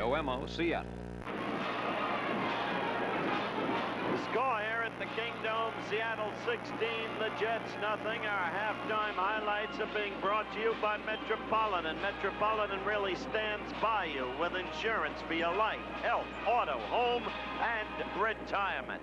WMO, Seattle. The score here at the Kingdome, Seattle 16, the Jets nothing. Our halftime highlights are being brought to you by Metropolitan. Metropolitan really stands by you with insurance for your life, health, auto, home, and retirement.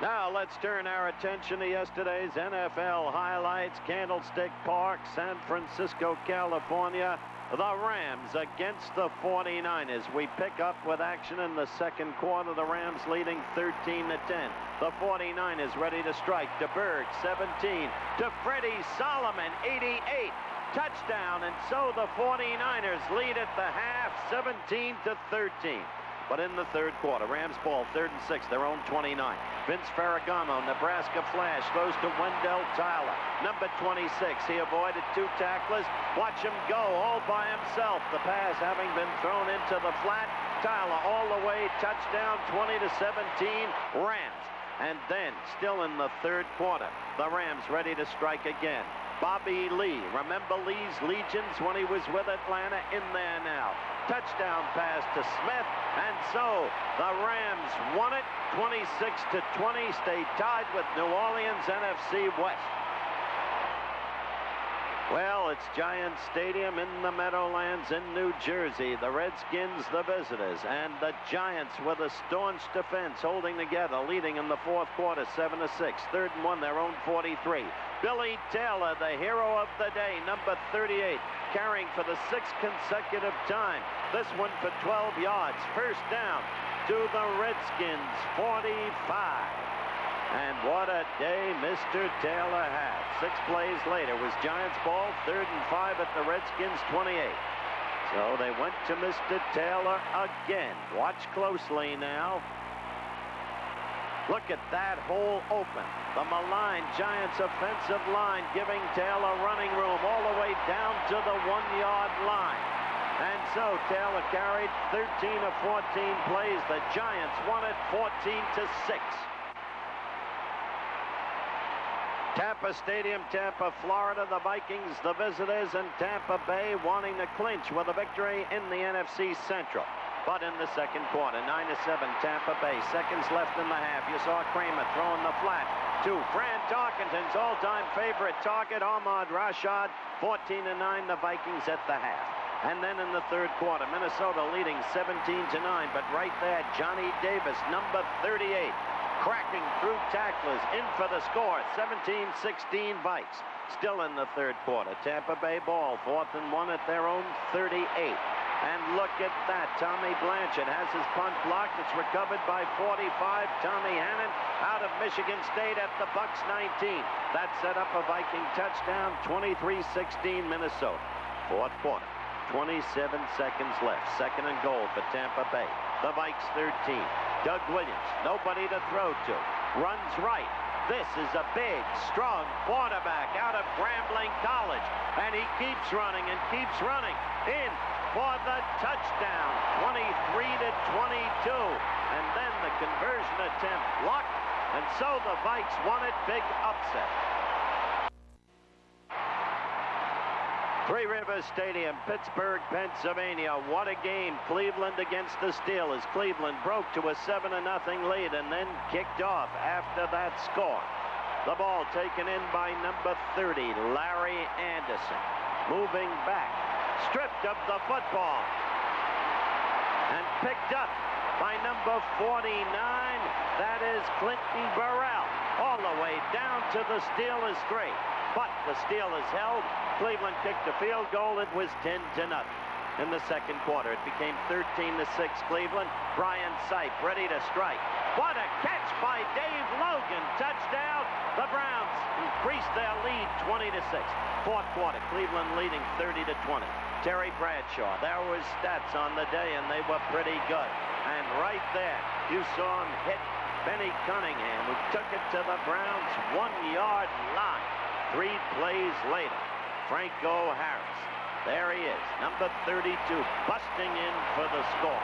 Now let's turn our attention to yesterday's NFL highlights. Candlestick Park, San Francisco, California. The Rams against the 49ers. We pick up with action in the second quarter. The Rams leading 13-10. The 49ers ready to strike. To Berg, 17. To Freddie Solomon, 88. Touchdown. And so the 49ers lead at the half, 17-13. But in the third quarter, Rams ball, 3rd and 6, their own 29. Vince Ferragamo, Nebraska flash, throws to Wendell Tyler, number 26. He avoided 2 tacklers. Watch him go all by himself. The pass having been thrown into the flat. Tyler all the way, touchdown, 20-17, Rams. And then, still in the third quarter, the Rams ready to strike again. Bobby Lee, remember Lee's Legions when he was with Atlanta? In there now. Touchdown pass to Smith, and so the Rams won it 26-20, stay tied with New Orleans, NFC West. Well, it's Giant Stadium in the Meadowlands in New Jersey. The Redskins, the visitors, and the Giants with a staunch defense holding together, leading in the fourth quarter, 7-6. 3rd and 1, their own 43. Billy Taylor, the hero of the day, number 38, carrying for the 6th consecutive time. This one for 12 yards. First down to the Redskins, 45. And what a day Mr. Taylor had. 6 plays later was Giants ball, 3rd and 5 at the Redskins 28. So they went to Mr. Taylor again. Watch closely now. Look at that hole open. The maligned Giants offensive line giving Taylor running room all the way down to the 1-yard line. And so Taylor carried 13 of 14 plays. The Giants won it 14-6. Tampa Stadium, Tampa, Florida, the Vikings, the visitors, and Tampa Bay wanting to clinch with a victory in the NFC Central. But in the second quarter, 9-7, Tampa Bay, seconds left in the half. You saw Kramer throwing the flat to Fran Tarkenton's all-time favorite target, Ahmad Rashad, 14-9, the Vikings at the half. And then in the third quarter, Minnesota leading 17-9, but right there, Johnny Davis, number 38, cracking through tacklers, in for the score, 17-16 Vikes. Still in the third quarter, Tampa Bay ball, 4th and 1 at their own 38. And look at that, Tommy Blanchard has his punt blocked. It's recovered by 45, Tommy Hannon out of Michigan State at the Bucks 19. That set up a Viking touchdown, 23-16 Minnesota. Fourth quarter, 27 seconds left, 2nd and goal for Tampa Bay. The Vikes 13. Doug Williams, nobody to throw to. Runs right. This is a big, strong quarterback out of Grambling College. And he keeps running and keeps running. In for the touchdown, 23-22. And then the conversion attempt blocked. And so the Vikes won it, big upset. Three Rivers Stadium, Pittsburgh, Pennsylvania. What a game. Cleveland against the Steelers. Cleveland broke to a 7-0 lead and then kicked off after that score. The ball taken in by number 30, Larry Anderson. Moving back, stripped of the football and picked up by number 49. That is Clinton Burrell. All the way down to the Steelers 3. But the Steelers held. Cleveland kicked a field goal. It was 10-0. In the second quarter, it became 13-6 Cleveland. Brian Sipe ready to strike. What a catch by Dave Logan. Touchdown. The Browns increased their lead 20-6. Fourth quarter, Cleveland leading 30-20. Terry Bradshaw, there was stats on the day, and they were pretty good. And right there, you saw him hit Benny Cunningham, who took it to the Browns' 1-yard line. 3 plays later, Franco Harris. There he is, number 32, busting in for the score.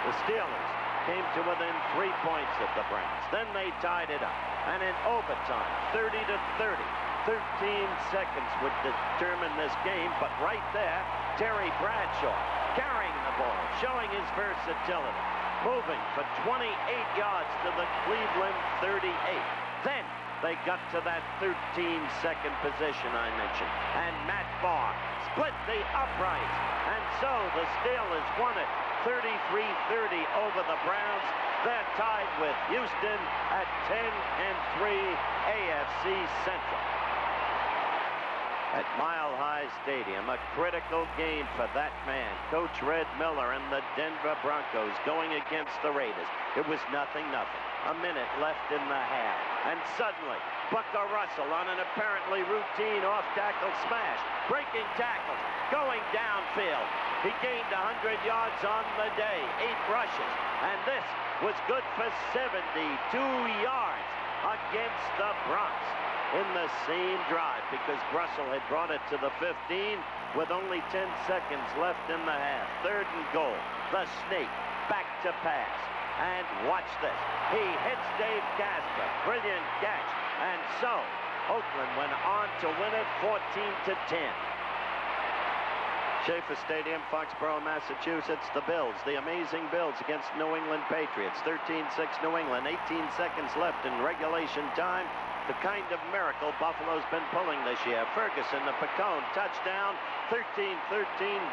The Steelers came to within 3 points of the Browns. Then they tied it up. And in overtime, 30-30, 13 seconds would determine this game. But right there, Terry Bradshaw carrying the showing his versatility. Moving for 28 yards to the Cleveland 38. Then they got to that 13-second position I mentioned. And Matt Barr split the uprights. And so the Steelers won it 33-30 over the Browns. They're tied with Houston at 10-3 AFC Central. At Mile High Stadium, a critical game for that man, Coach Red Miller and the Denver Broncos going against the Raiders. It was 0-0. A minute left in the half. And suddenly, Bucko Russell on an apparently routine off-tackle smash, breaking tackles, going downfield. He gained 100 yards on the day, 8 rushes. And this was good for 72 yards against the Bronx in the same drive, because Russell had brought it to the 15 with only 10 seconds left in the half. 3rd and goal. The Snake back to pass. And watch this. He hits Dave Casper. Brilliant catch. And so Oakland went on to win it 14-10. Schaefer Stadium, Foxborough, Massachusetts. The Bills, the amazing Bills against New England Patriots. 13-6 New England. 18 seconds left in regulation time. The kind of miracle Buffalo's been pulling this year. Ferguson, the Picone, touchdown. 13-13,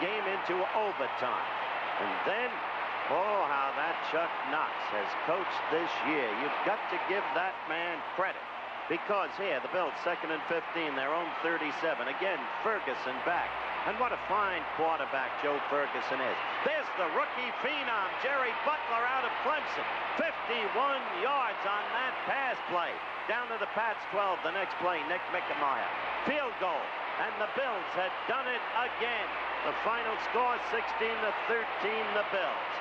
game into overtime. And then, oh, how that Chuck Knox has coached this year. You've got to give that man credit. Because here, the Bills, 2nd and 15, their own 37. Again, Ferguson back. And what a fine quarterback Joe Ferguson is. There's the rookie phenom, Jerry Butler out of Clemson. 51 yards on that pass play. Down to the Pats 12, the next play, Nick Mickemeyer. Field goal, and the Bills had done it again. The final score, 16-13, the Bills.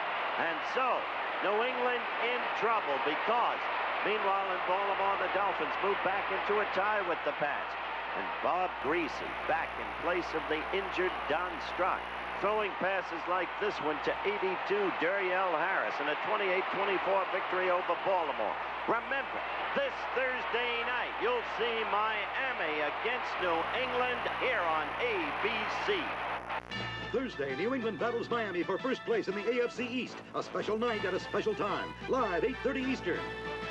And so, New England in trouble because, meanwhile in Baltimore, the Dolphins move back into a tie with the Pats. And Bob Greasy back in place of the injured Don Strock, throwing passes like this one to 82 Duriel Harris in a 28-24 victory over Baltimore. Remember, this Thursday night, you'll see Miami against New England here on ABC. Thursday, New England battles Miami for first place in the AFC East. A special night at a special time. Live, 8:30 Eastern.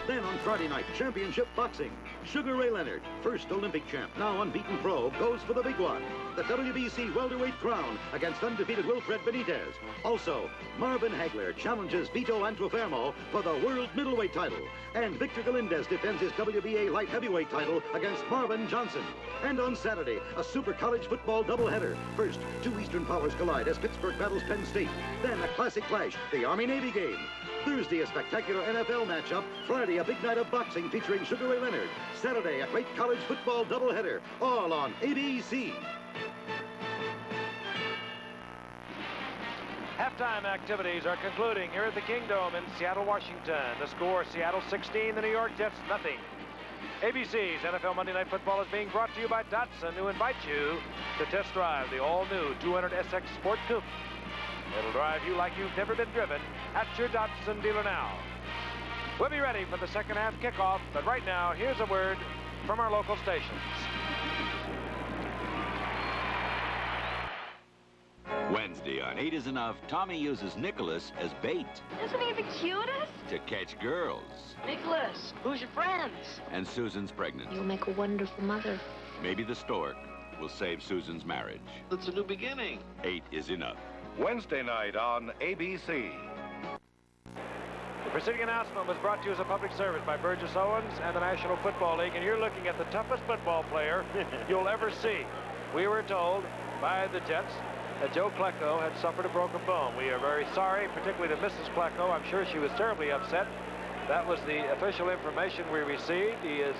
Then on Friday night, championship boxing. Sugar Ray Leonard, first Olympic champ, now unbeaten pro, goes for the big one. The WBC welterweight crown against undefeated Wilfred Benitez. Also, Marvin Hagler challenges Vito Antuofermo for the world middleweight title. And Victor Galindez defends his WBA light heavyweight title against Marvin Johnson. And on Saturday, a super college football doubleheader. First, 2 Eastern powers collide as Pittsburgh battles Penn State. Then a classic clash, the Army-Navy game. Thursday, a spectacular NFL matchup. Friday, a big night of boxing featuring Sugar Ray Leonard. Saturday, a great college football doubleheader, all on ABC. Halftime activities are concluding here at the Kingdome in Seattle, Washington. The score, Seattle 16, the New York Jets nothing. ABC's NFL Monday Night Football is being brought to you by Datsun, who invites you to test drive the all-new 200 SX Sport Coupe. It'll drive you like you've never been driven at your Datsun dealer now. We'll be ready for the second half kickoff, but right now, here's a word from our local stations. Wednesday on 8 is Enough, Tommy uses Nicholas as bait Isn't he the cutest? to catch girls. Nicholas, who's your friends? And Susan's pregnant. You'll make a wonderful mother. Maybe the stork will save Susan's marriage. It's a new beginning. 8 is Enough. Wednesday night on ABC. The preceding announcement was brought to you as a public service by Burgess Owens and the National Football League, and you're looking at the toughest football player you'll ever see. We were told by the Jets that Joe Klecko had suffered a broken bone. We are very sorry, particularly to Mrs. Klecko. I'm sure she was terribly upset. That was the official information we received. He is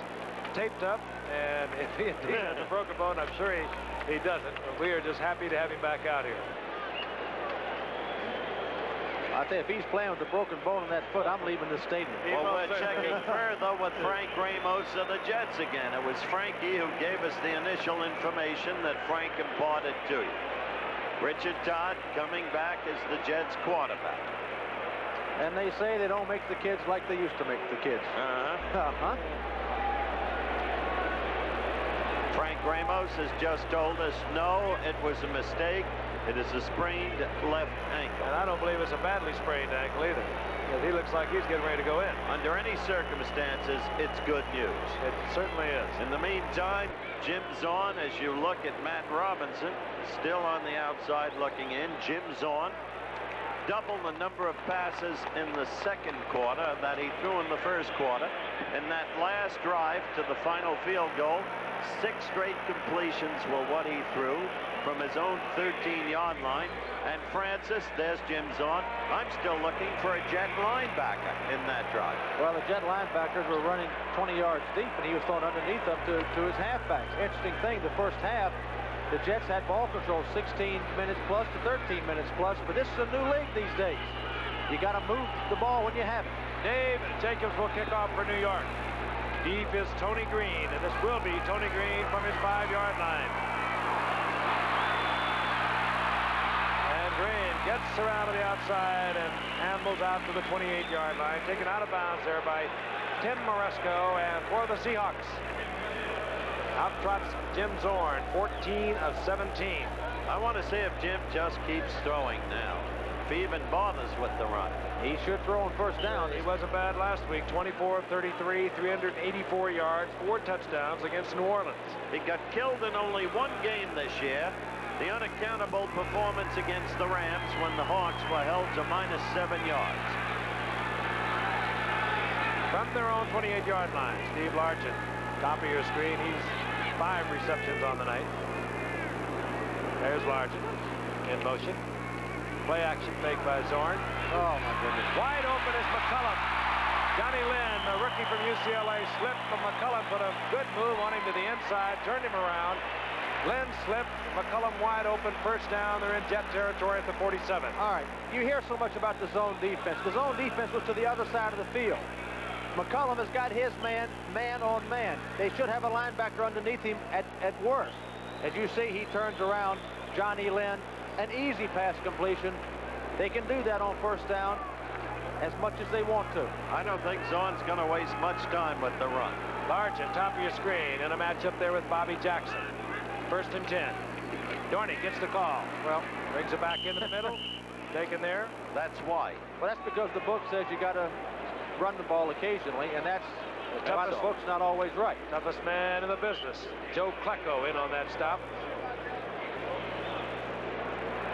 taped up, and if he indeed has a broken bone, I'm sure he doesn't. We are just happy to have him back out here. I tell you, if he's playing with a broken bone in that foot, I'm leaving the stadium. Well, we're checking further with Frank Ramos of the Jets again. It was Frankie who gave us the initial information that Frank imparted to you. Richard Todd coming back as the Jets quarterback. And they say they don't make the kids like they used to make the kids. Frank Ramos has just told us, no, it was a mistake. It is a sprained left ankle. And I don't believe it's a badly sprained ankle either. Because he looks like he's getting ready to go in. Under any circumstances, it's good news. It certainly is. In the meantime, Jim's on as you look at Matt Robinson, still on the outside looking in. Jim's on. Double the number of passes in the second quarter that he threw in the first quarter. In that last drive to the final field goal, 6 straight completions were what he threw from his own 13-yard line. And Francis, there's Jim's on. I'm still looking for a Jet linebacker in that drive. Well, the Jet linebackers were running 20 yards deep, and he was thrown underneath up to his halfbacks. Interesting thing, the first half, the Jets had ball control 16 minutes plus to 13 minutes plus, but this is a new league these days. You got to move the ball when you have it. Dave Jacobs will kick off for New York. Deep is Tony Green, and this will be Tony Green from his 5-yard line. And Green gets around to the outside and ambles out to the 28-yard line, taken out of bounds there by Tim Moresco, and for the Seahawks, out trots Jim Zorn, 14 of 17. I want to see if Jim just keeps throwing now. If he even bothers with the run. He should throw on first down. He wasn't bad last week. 24 of 33, 384 yards, 4 touchdowns against New Orleans. He got killed in only one game this year. The unaccountable performance against the Rams when the Hawks were held to -7 yards. From their own 28-yard line, Steve Largent, top of your screen. He's 5 receptions on the night. There's Largent in motion. Play action fake by Zorn. Oh, my goodness. Wide open is McCullum. Johnny Lynn, a rookie from UCLA, slipped, but McCullum put a good move on him to the inside, turned him around. Lynn slipped, McCullum wide open, first down. They're in Jet territory at the 47. All right, you hear so much about the zone defense. The zone defense was to the other side of the field. McCullum has got his man on man. They should have a linebacker underneath him at worst. As you see, he turns around. Johnny Lynn, an easy pass completion. They can do that on first down as much as they want to. I don't think Zorn's going to waste much time with the run. Largent, top of your screen, in a matchup there with Bobby Jackson. 1st and 10. Dorney gets the call. Well, brings it back into the middle. Taken there. That's why. Well, that's because the book says you got to run the ball occasionally, and that's why the book's not always right. Toughest man in the business. Joe Klecko in on that stop.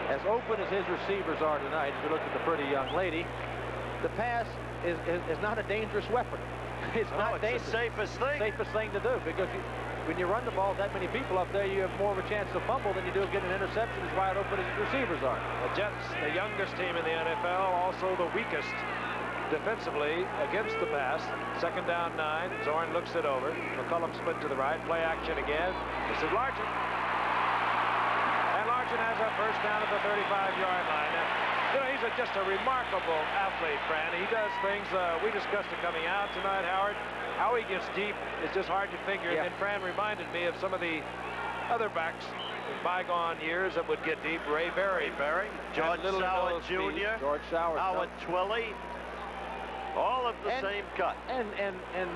As open as his receivers are tonight, if you look at the pretty young lady, the pass is not a dangerous weapon. It's not dangerous. The safest thing. Safest thing to do, because when you run the ball that many people up there, you have more of a chance to fumble than you do of getting an interception as wide open as the receivers are. The Jets, the youngest team in the NFL, also the weakest defensively against the pass. 2nd down 9. Zorn looks it over. McCullum split to the right. Play action again. This is Largent. And Largent has a first down at the 35-yard line. And, you know, he's just a remarkable athlete, Fran. He does things. We discussed it coming out tonight, Howard. How he gets deep is just hard to figure. Yeah. And Fran reminded me of some of the other backs in bygone years that would get deep. Ray Berry. George Sauer Jr. George Sauer. Howard Twilley. All of the same cut. And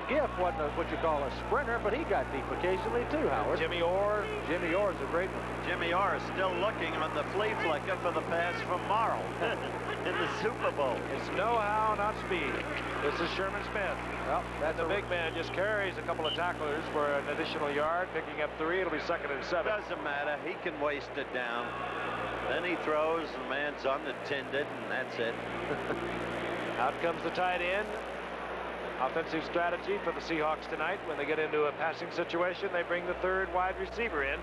Giff wasn't what you call a sprinter, but he got deep occasionally too, Howard. Jimmy Orr. Jimmy Orr is a great one. Jimmy Orr is still looking on the flea flicker for the pass from Morrow in the Super Bowl. It's know-how, not speed. This is Sherman Smith. Well, that's The big man just carries a couple of tacklers for an additional yard, picking up 3. It'll be 2nd and 7. Doesn't matter. He can waste it down. Then he throws, the man's unattended, and that's it. Out comes the tight end. Offensive strategy for the Seahawks tonight. When they get into a passing situation, they bring the 3rd wide receiver in.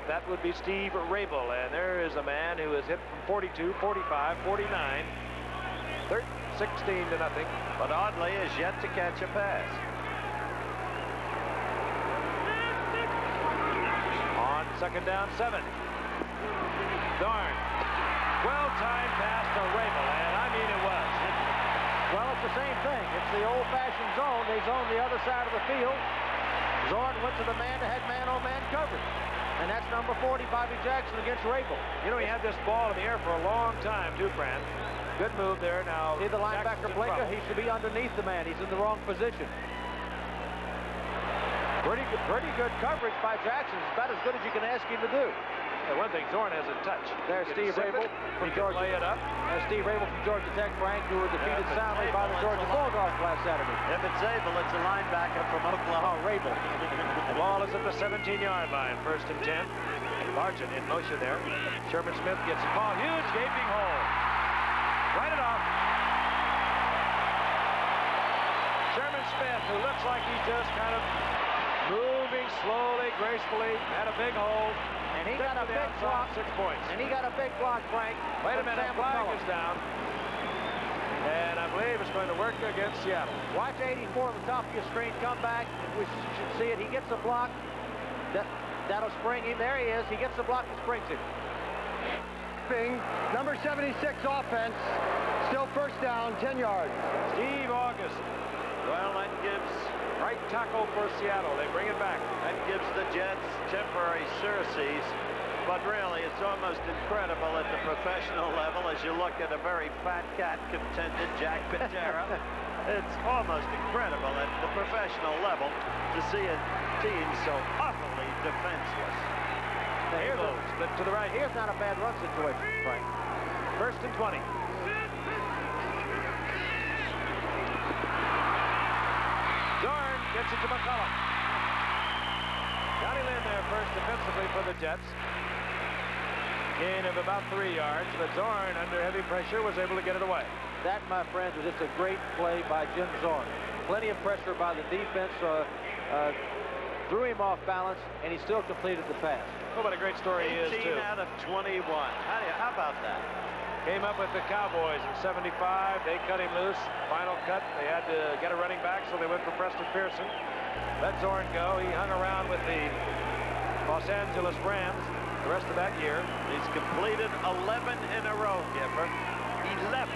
That would be Steve Rabel. And there is a man who is hit from 42, 45, 49. 16 to nothing. But oddly has yet to catch a pass. On 2nd down 7. Darn. Well-timed pass to Rabel. And I mean it was. Well, it's the same thing. It's the old-fashioned zone. They zone the other side of the field. Zorn went to the man that had man-on-man coverage. And that's number 40, Bobby Jackson, against Rabel. You know, he had this ball in the air for a long time, too, Fran. Good move there. Now, See the linebacker blinker? He should be underneath the man. He's in the wrong position. Pretty good coverage by Jackson. It's about as good as you can ask him to do. One thing, Zorn has a touch. There's Steve Rabel from Georgia. Lay it up. And Steve Rabel from Georgia Tech, Frank, who were defeated soundly by the Georgia Bulldogs last Saturday. If it's Abel, it's a linebacker from Oklahoma. Oh, Rabel. The ball is at the 17-yard line. 1st and 10. Largent in motion there. Sherman Smith gets the ball. Huge gaping hole. Right it off. Sherman Smith, who looks like he's just kind of moving slowly, gracefully, had a big hole. And he got a big block. 6 points. And he got a big block, Frank. Wait a minute, flag is down. And I believe it's going to work against Seattle. Watch 84 on the top of your screen. Come back. We should see it. He gets the block. That'll spring him. There he is. He gets the block and springs it. Number 76 offense. Still 1st down, 10 yards. Steve August. Well, that gives Right tackle for Seattle. They bring it back. That gives the Jets temporary surcease. But really, it's almost incredible at the professional level as you look at a very fat cat contended Jack Patera. It's almost incredible at the professional level to see a team so utterly defenseless. Now here's to the right. Here's not a bad run situation, Frank. 1st and 20. Dorn gets it to McCollum. Johnny Lynn there first defensively for the Jets. Gain of about 3 yards, but Zorn, under heavy pressure, was able to get it away. That, my friends, was just a great play by Jim Zorn. Plenty of pressure by the defense, threw him off balance, and he still completed the pass. Oh, what a great story he is, too. 18 out of 21. How about that? Came up with the Cowboys in 75. They cut him loose. Final cut. They had to get a running back, so they went for Preston Pearson. Let Zorn go. He hung around with the Los Angeles Rams the rest of that year. He's completed 11 in a row, Gipper. 11.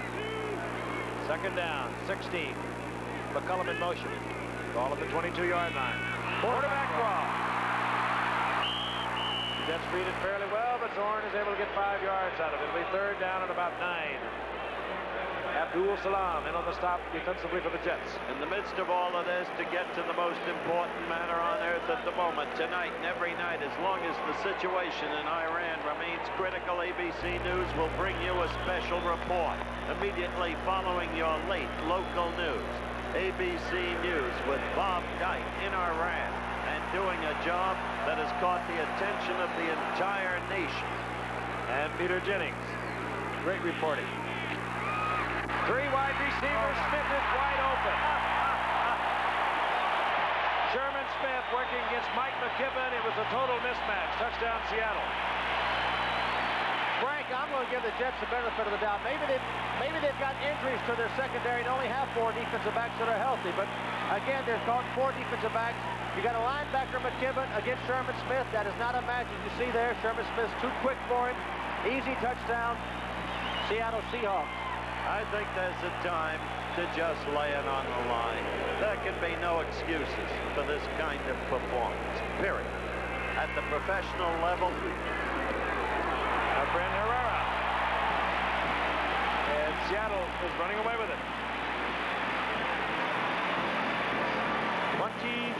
2nd down, 16. McCollum in motion. Ball at the 22-yard line. Quarterback draw. The Jets read it fairly well, but Zorn is able to get 5 yards out of it. It'll be 3rd down and about 9. Abdul Salam in on the stop defensively for the Jets. In the midst of all of this, to get to the most important matter on earth at the moment, tonight and every night, as long as the situation in Iran remains critical, ABC News will bring you a special report immediately following your late local news. ABC News with Bob Dyke in Iran and doing a job that has caught the attention of the entire nation. And Peter Jennings, great reporting. 3 wide receivers. Smith is wide open. Sherman Smith working against Mike McKibben. It was a total mismatch. Touchdown, Seattle. Frank, I'm going to give the Jets the benefit of the doubt. Maybe they've got injuries to their secondary and only have 4 defensive backs that are healthy. But again, they're called 4 defensive backs. You got a linebacker, McKibben, against Sherman Smith. That is not a match, as you see there. Sherman Smith's too quick for him. Easy touchdown. Seattle Seahawks. I think there's a time to just lay it on the line. There can be no excuses for this kind of performance, period. At the professional level, our friend Herrera. And Seattle is running away with it.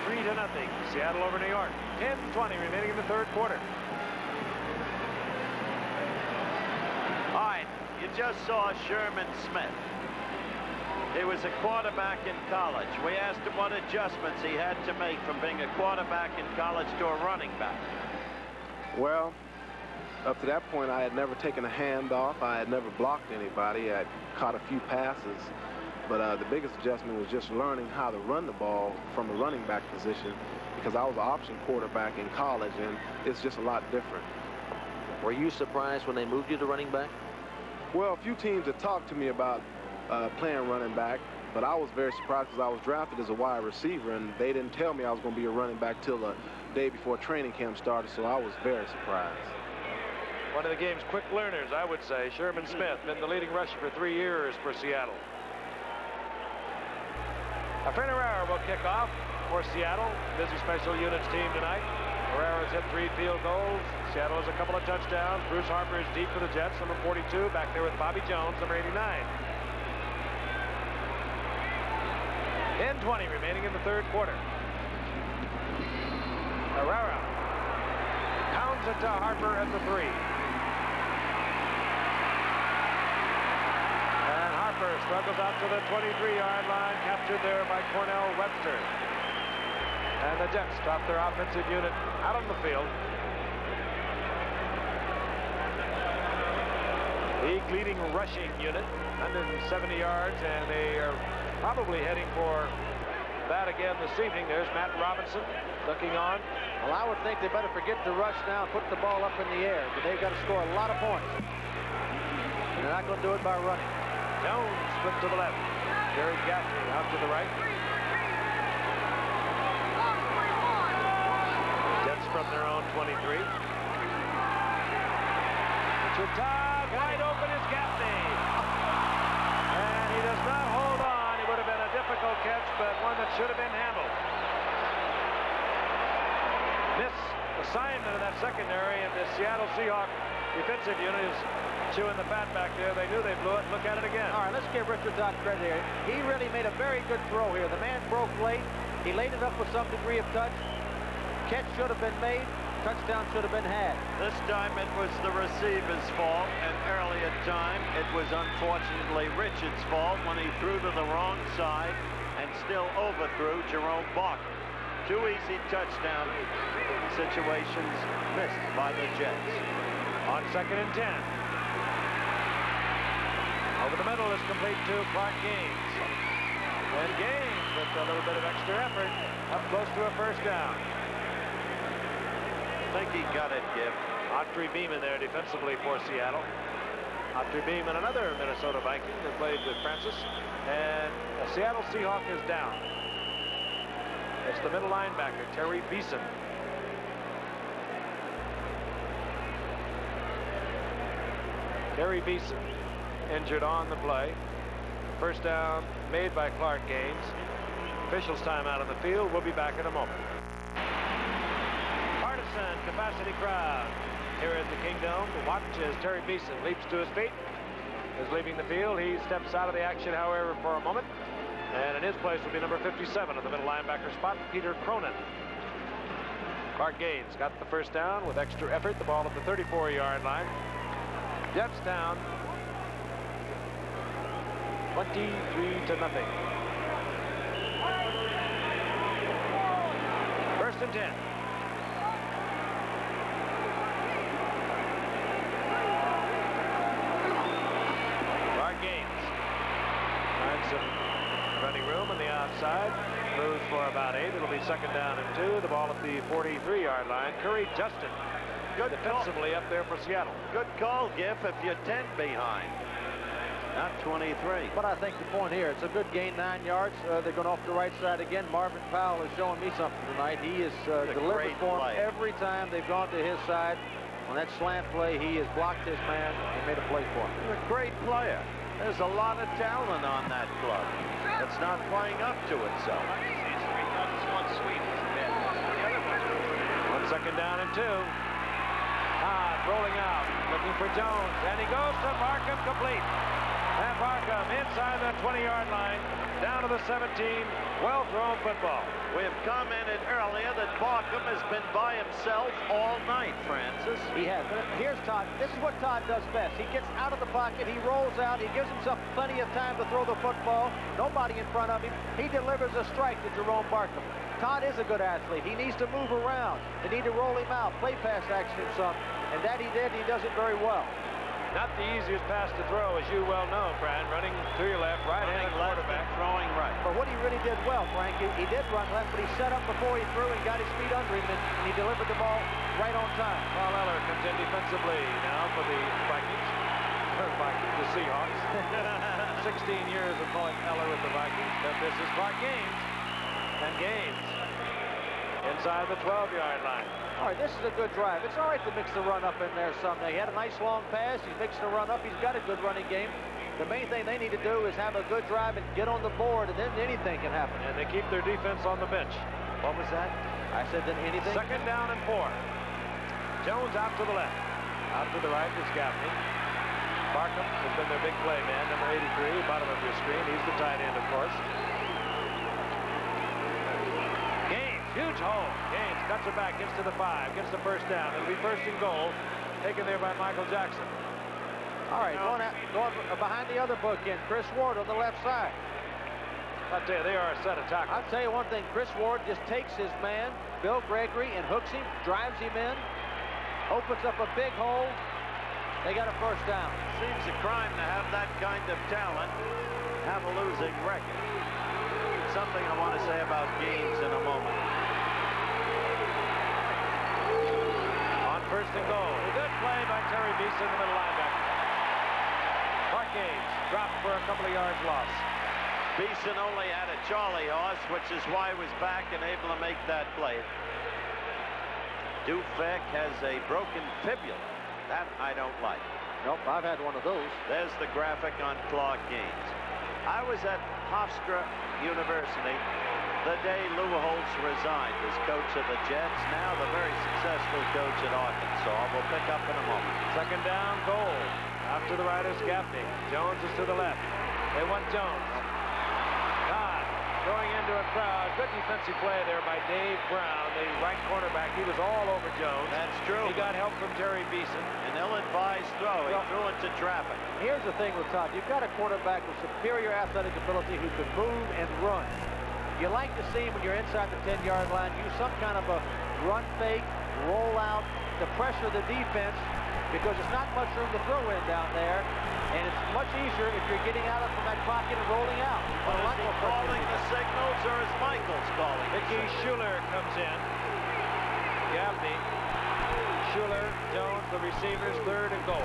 23-0. Seattle over New York. 10:20 remaining in the 3rd quarter. all right, you just saw Sherman Smith. He was a quarterback in college. We asked him what adjustments he had to make from being a quarterback in college to a running back. Well, up to that point, I had never taken a handoff. I had never blocked anybody. I had caught a few passes. But the biggest adjustment was just learning how to run the ball from a running back position, because I was an option quarterback in college, and it's just a lot different. Were you surprised when they moved you to running back? Well, a few teams had talked to me about playing running back, but I was very surprised because I was drafted as a wide receiver, and they didn't tell me I was going to be a running back till the day before training camp started, so I was very surprised. One of the game's quick learners, I would say. Sherman Smith, been the leading rusher for 3 years for Seattle. Herrera will kick off for Seattle. Busy special units team tonight. Herrera's hit 3 field goals. Seattle has a couple of touchdowns. Bruce Harper is deep for the Jets, number 42, back there with Bobby Jones, number 89. 10:20 remaining in the 3rd quarter. Herrera pounds Gives it to Harper at the 3. And Harper struggles out to the 23-yard line, captured there by Cornell Webster. And the Jets drop their offensive unit out on the field. League leading rushing unit, 170 yards, and they are probably heading for that again this evening. There's Matt Robinson looking on. Well, I would think they better forget the rush now and put the ball up in the air, but they've got to score a lot of points. They're not going to do it by running. Jones split to the left. Jerry Gaffney out to the right. Jets from their own 23. Richard Todd, wide open is Gaffney. And he does not hold on. It would have been a difficult catch, but one that should have been handled. Assignment in that secondary, and the Seattle Seahawks defensive unit is chewing the fat back there. They knew they blew it. Look at it again. All right, let's give Richard Todd credit here. He really made a very good throw here. The man broke late. He laid it up with some degree of touch. Catch should have been made. Touchdown should have been had. This time it was the receiver's fault, and earlier time it was unfortunately Richard's fault when he threw to the wrong side and still overthrew Jerome Barker. Two easy touchdown situations missed by the Jets. On 2nd and 10. Over the middle is complete to Clark Gaines. And Gaines, with a little bit of extra effort, up close to a first down. I think he got it, Gibb. Autry Beeman there defensively for Seattle. Autry Beeman, another Minnesota Viking that played with Francis. And a Seattle Seahawk is down. It's the middle linebacker, Terry Beeson. Terry Beeson injured on the play. First down made by Clark Gaines. Officials timeout on the field. We'll be back in a moment. Partisan capacity crowd here at the Kingdome. Watch as Terry Beeson leaps to his feet. Is leaving the field. He steps out of the action, however, for a moment. And in his place will be number 57 in the middle linebacker spot, Peter Cronin. Clark Gaines got the first down with extra effort. The ball at the 34-yard line. Jets down 23-0. First and 10. Clark Gaines finds some running room on the outside. Moves for about 8. It'll be 2nd down and 2. The ball at the 43-yard line. Curry Justin good defensively up there for Seattle. Good call, Giff, if you're 10 behind. Not 23. But I think the point here, it's a good gain, 9 yards. They're going off the right side again. Marvin Powell is showing me something tonight. He is delivered for him every time they've gone to his side. On that slant play, he has blocked his man and made a play for him. He's a great player. There's a lot of talent on that club. It's not playing up to itself. On 2nd down and 2. Todd rolling out, looking for Jones, and he goes to Markham, complete. And Markham inside the 20-yard line, down to the 17. Well-thrown football. We have commented earlier that Markham has been by himself all night, Francis. He has. But here's Todd. This is what Todd does best. He gets out of the pocket, he rolls out, he gives himself plenty of time to throw the football. Nobody in front of him. He delivers a strike to Jerome Barkham. Todd is a good athlete. He needs to move around. They need to roll him out, play pass action some. And that he did. He does it very well. Not the easiest pass to throw, as you well know, Fran. Running to your left, right-handed quarterback, throwing right. But what he really did well, Frank, he did run left, but he set up before he threw and got his feet under him, and he delivered the ball right on time. Paul Eller comes in defensively now for the Vikings. The Seahawks. 16 years of Paul Eller with the Vikings. But this is Clark Gaines. And Gaines inside the 12-yard line. All right, this is a good drive. It's all right to mix the run up in there someday. He had a nice long pass. He's mixing the run up. He's got a good running game. The main thing they need to do is have a good drive and get on the board, and then anything can happen. And they keep their defense on the bench. What was that? I said then anything. 2nd down and 4. Jones out to the left. Out to the right is Gaffney. Barkham has been their big play man, number 83, bottom of your screen. He's the tight end, of course. Gaines Huge hole. Gaines cuts it back, gets to the 5, gets the first down. It'll be first and goal, taken there by Michael Jackson. All right, going behind the other bookend, Chris Ward on the left side. I'll tell you, they are a set of tackles. I'll tell you one thing, Chris Ward just takes his man, Bill Gregory, and hooks him, drives him in, opens up a big hole. They got a first down. Seems a crime to have that kind of talent, have a losing record. Something I want to say about Gaines in a moment. On first and goal. A good play by Terry Beeson, the middle linebacker. Clark Gaines dropped for a couple of yards loss. Beeson only had a Charlie horse, which is why he was back and able to make that play. Dufek has a broken fibula. That I don't like. Nope, I've had one of those. There's the graphic on Clark Gaines. I was at Hofstra University the day Lou Holtz resigned as coach of the Jets, now the very successful coach at Arkansas. We'll pick up in a moment. Second down, goal. Out to the right is Gaffney. Jones is to the left. They want Jones. God, going into a crowd. Good defensive play there by Dave Brown, the right cornerback. He was all over Jones. That's true. He got help from Terry Beeson. An ill-advised throw. He threw into traffic. Here's the thing with Todd. You've got a quarterback with superior athletic ability who can move and run. You like to see him when you're inside the 10-yard line use some kind of a run fake, roll out to pressure the defense, because there's not much room to throw in down there, and it's much easier if you're getting out from that pocket and rolling out. But is he calling the signals, or is Michaels calling? Mickey Schuler comes in. Gaffney, Schuler, Jones, the receivers, third and goal.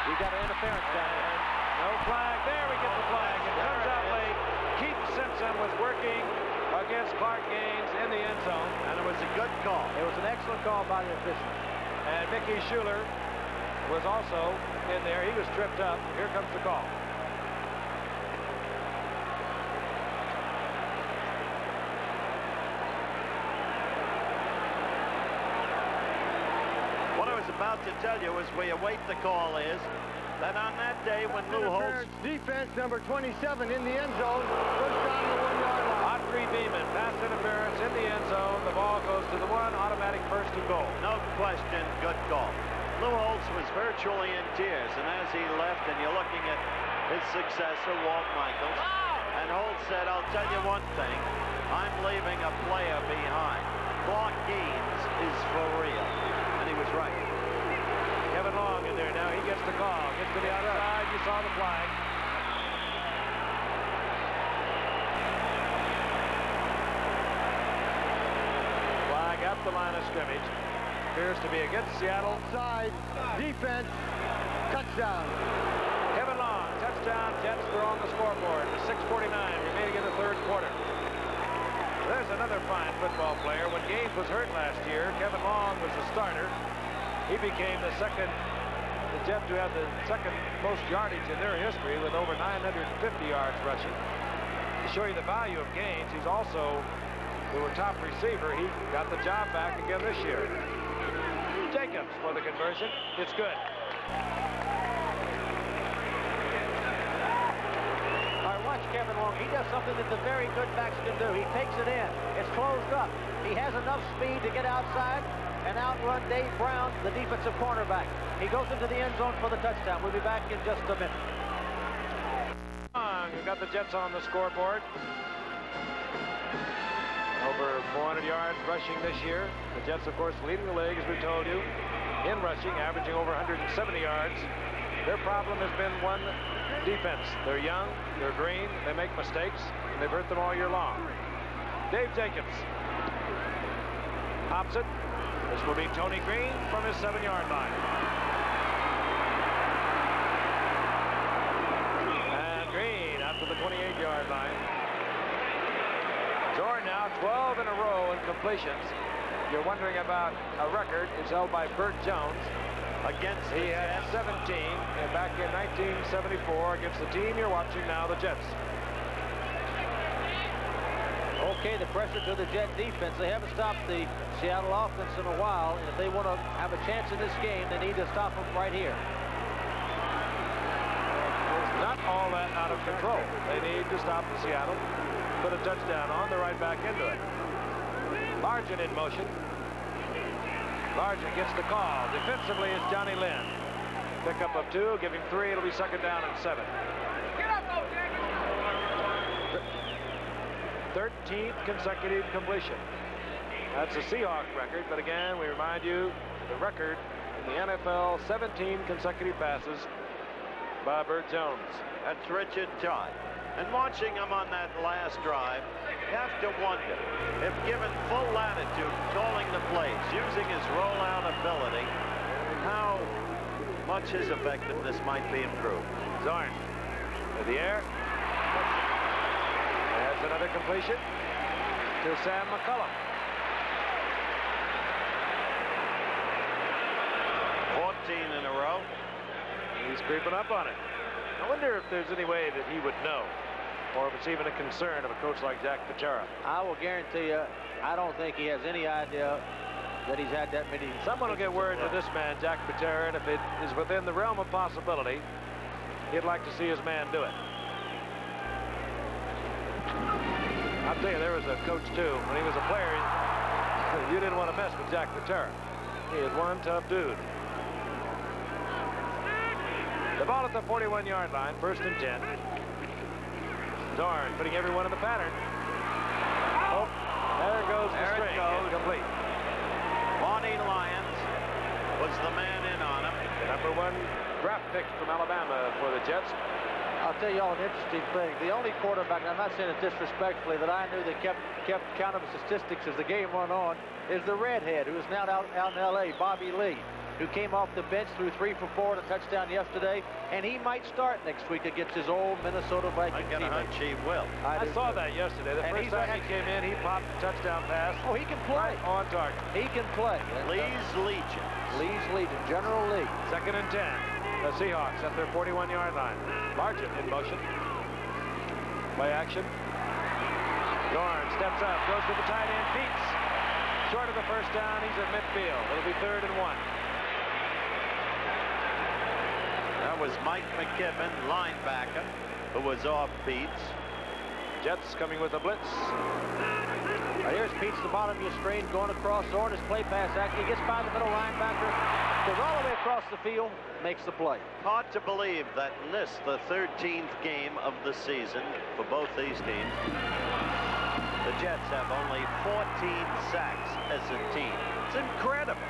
We got an interference down there. No flag. There we get the flag. It comes out late. Keith Simpson was working against Clark Gaines in the end zone. And it was a good call. It was an excellent call by the official. And Mickey Schuler was also in there. He was tripped up. Here comes the call. What I was about to tell you as we await the call is that on that day when Lou Holtz... Defense number 27 in the end zone. First down to the 1-yard line. Audrey Beeman, pass interference in the end zone. The ball goes to the 1, automatic first and goal. No question, good call. Lou Holtz was virtually in tears, and as he left, and you're looking at his successor, Walt Michaels, and Holtz said, I'll tell you one thing, I'm leaving a player behind. Clark Gaines is for real. And he was right. Kevin Long in there now. He gets the call. Gets to the outside. You saw the flag. Flag at the line of scrimmage. Appears to be against Seattle. Side defense. Touchdown. Kevin Long, touchdown. Jets are on the scoreboard. 6:49 remaining in the third quarter. There's another fine football player. When Gaines was hurt last year, Kevin Long was the starter. He became the Jets who had the second most yardage in their history with over 950 yards rushing. To show you the value of Gaines, he's also the top receiver. He got the job back again this year. Jacobs for the conversion. It's good. All right, watch Kevin Long. He does something that the very good backs can do. He takes it in. It's closed up. He has enough speed to get outside and outrun Dave Brown, the defensive cornerback. He goes into the end zone for the touchdown. We'll be back in just a minute. We've got the Jets on the scoreboard. Over 400 yards rushing this year. The Jets, of course, leading the league, as we told you, in rushing, averaging over 170 yards. Their problem has been one defense. They're young, they're green, they make mistakes, and they've hurt them all year long. Dave Jacobs. Opposite. This will be Tony Green from his 7-yard line. And Green out to the 28-yard line. Jordan now 12 in a row in completions. You're wondering about a record is held by Burt Jones. Against he had 17 back in 1974 against the team you're watching now, the Jets. Okay, the pressure to the Jet defense. They haven't stopped the Seattle offense in a while, and if they want to have a chance in this game, they need to stop them right here. It's not all that out of control. They need to stop the Seattle put a touchdown on. They're right back into it. Largent in motion. Largent gets the call. Defensively, it's Johnny Lynn. Pickup of 2, give him 3. It'll be 2nd down and 7. 13th consecutive completion. That's a Seahawks record, but again, we remind you, the record in the NFL, 17 consecutive passes by Bert Jones. That's Richard Todd. And watching him on that last drive, you have to wonder if given full latitude calling the plays, using his rollout ability, how much his effectiveness might be improved. Zorn in the air. There's another completion to Sam McCullum. 14 in a row. He's creeping up on it. I wonder if there's any way that he would know, or if it's even a concern of a coach like Jack Patera. I will guarantee you, I don't think he has any idea that he's had that many. Someone will get word to this man, Jack Patera, and if it is within the realm of possibility, he'd like to see his man do it. I'll tell you, there was a coach, too. When he was a player, you didn't want to mess with Jack Patera. He is one tough dude. The ball at the 41-yard line, 1st and 10. Zorn putting everyone in the pattern. Oh, there goes the string. Incomplete. Lonnie Lyons was the man in on him. The #1 draft pick from Alabama for the Jets. I'll tell you all an interesting thing. The only quarterback, and I'm not saying it disrespectfully, that I knew that kept count of the statistics as the game went on is the redhead, who is now out in L.A., Bobby Lee, who came off the bench, threw 3 for 4 and a touchdown yesterday, and he might start next week against his old Minnesota Vikings. I got a hunch he will. I saw that yesterday. The first time he came in, he popped a touchdown pass. Oh, he can play. Right on target. He can play. Lee's Legion. Lee's Legion. General Lee. 2nd and 10. The Seahawks at their 41-yard line. Largent in motion. Play action. Dorn steps up, goes to the tight end, Peets. Short of the first down, he's at midfield. It'll be 3rd and 1. That was Mike McKibben, linebacker, who was off Peets. Jets coming with a blitz. Here's Peets, the bottom of your screen, going across. Zorn is play pass action. He gets by the middle linebacker, goes all the way across the field, makes the play. Hard to believe that in this, the 13th game of the season for both these teams, the Jets have only 14 sacks as a team. It's incredible.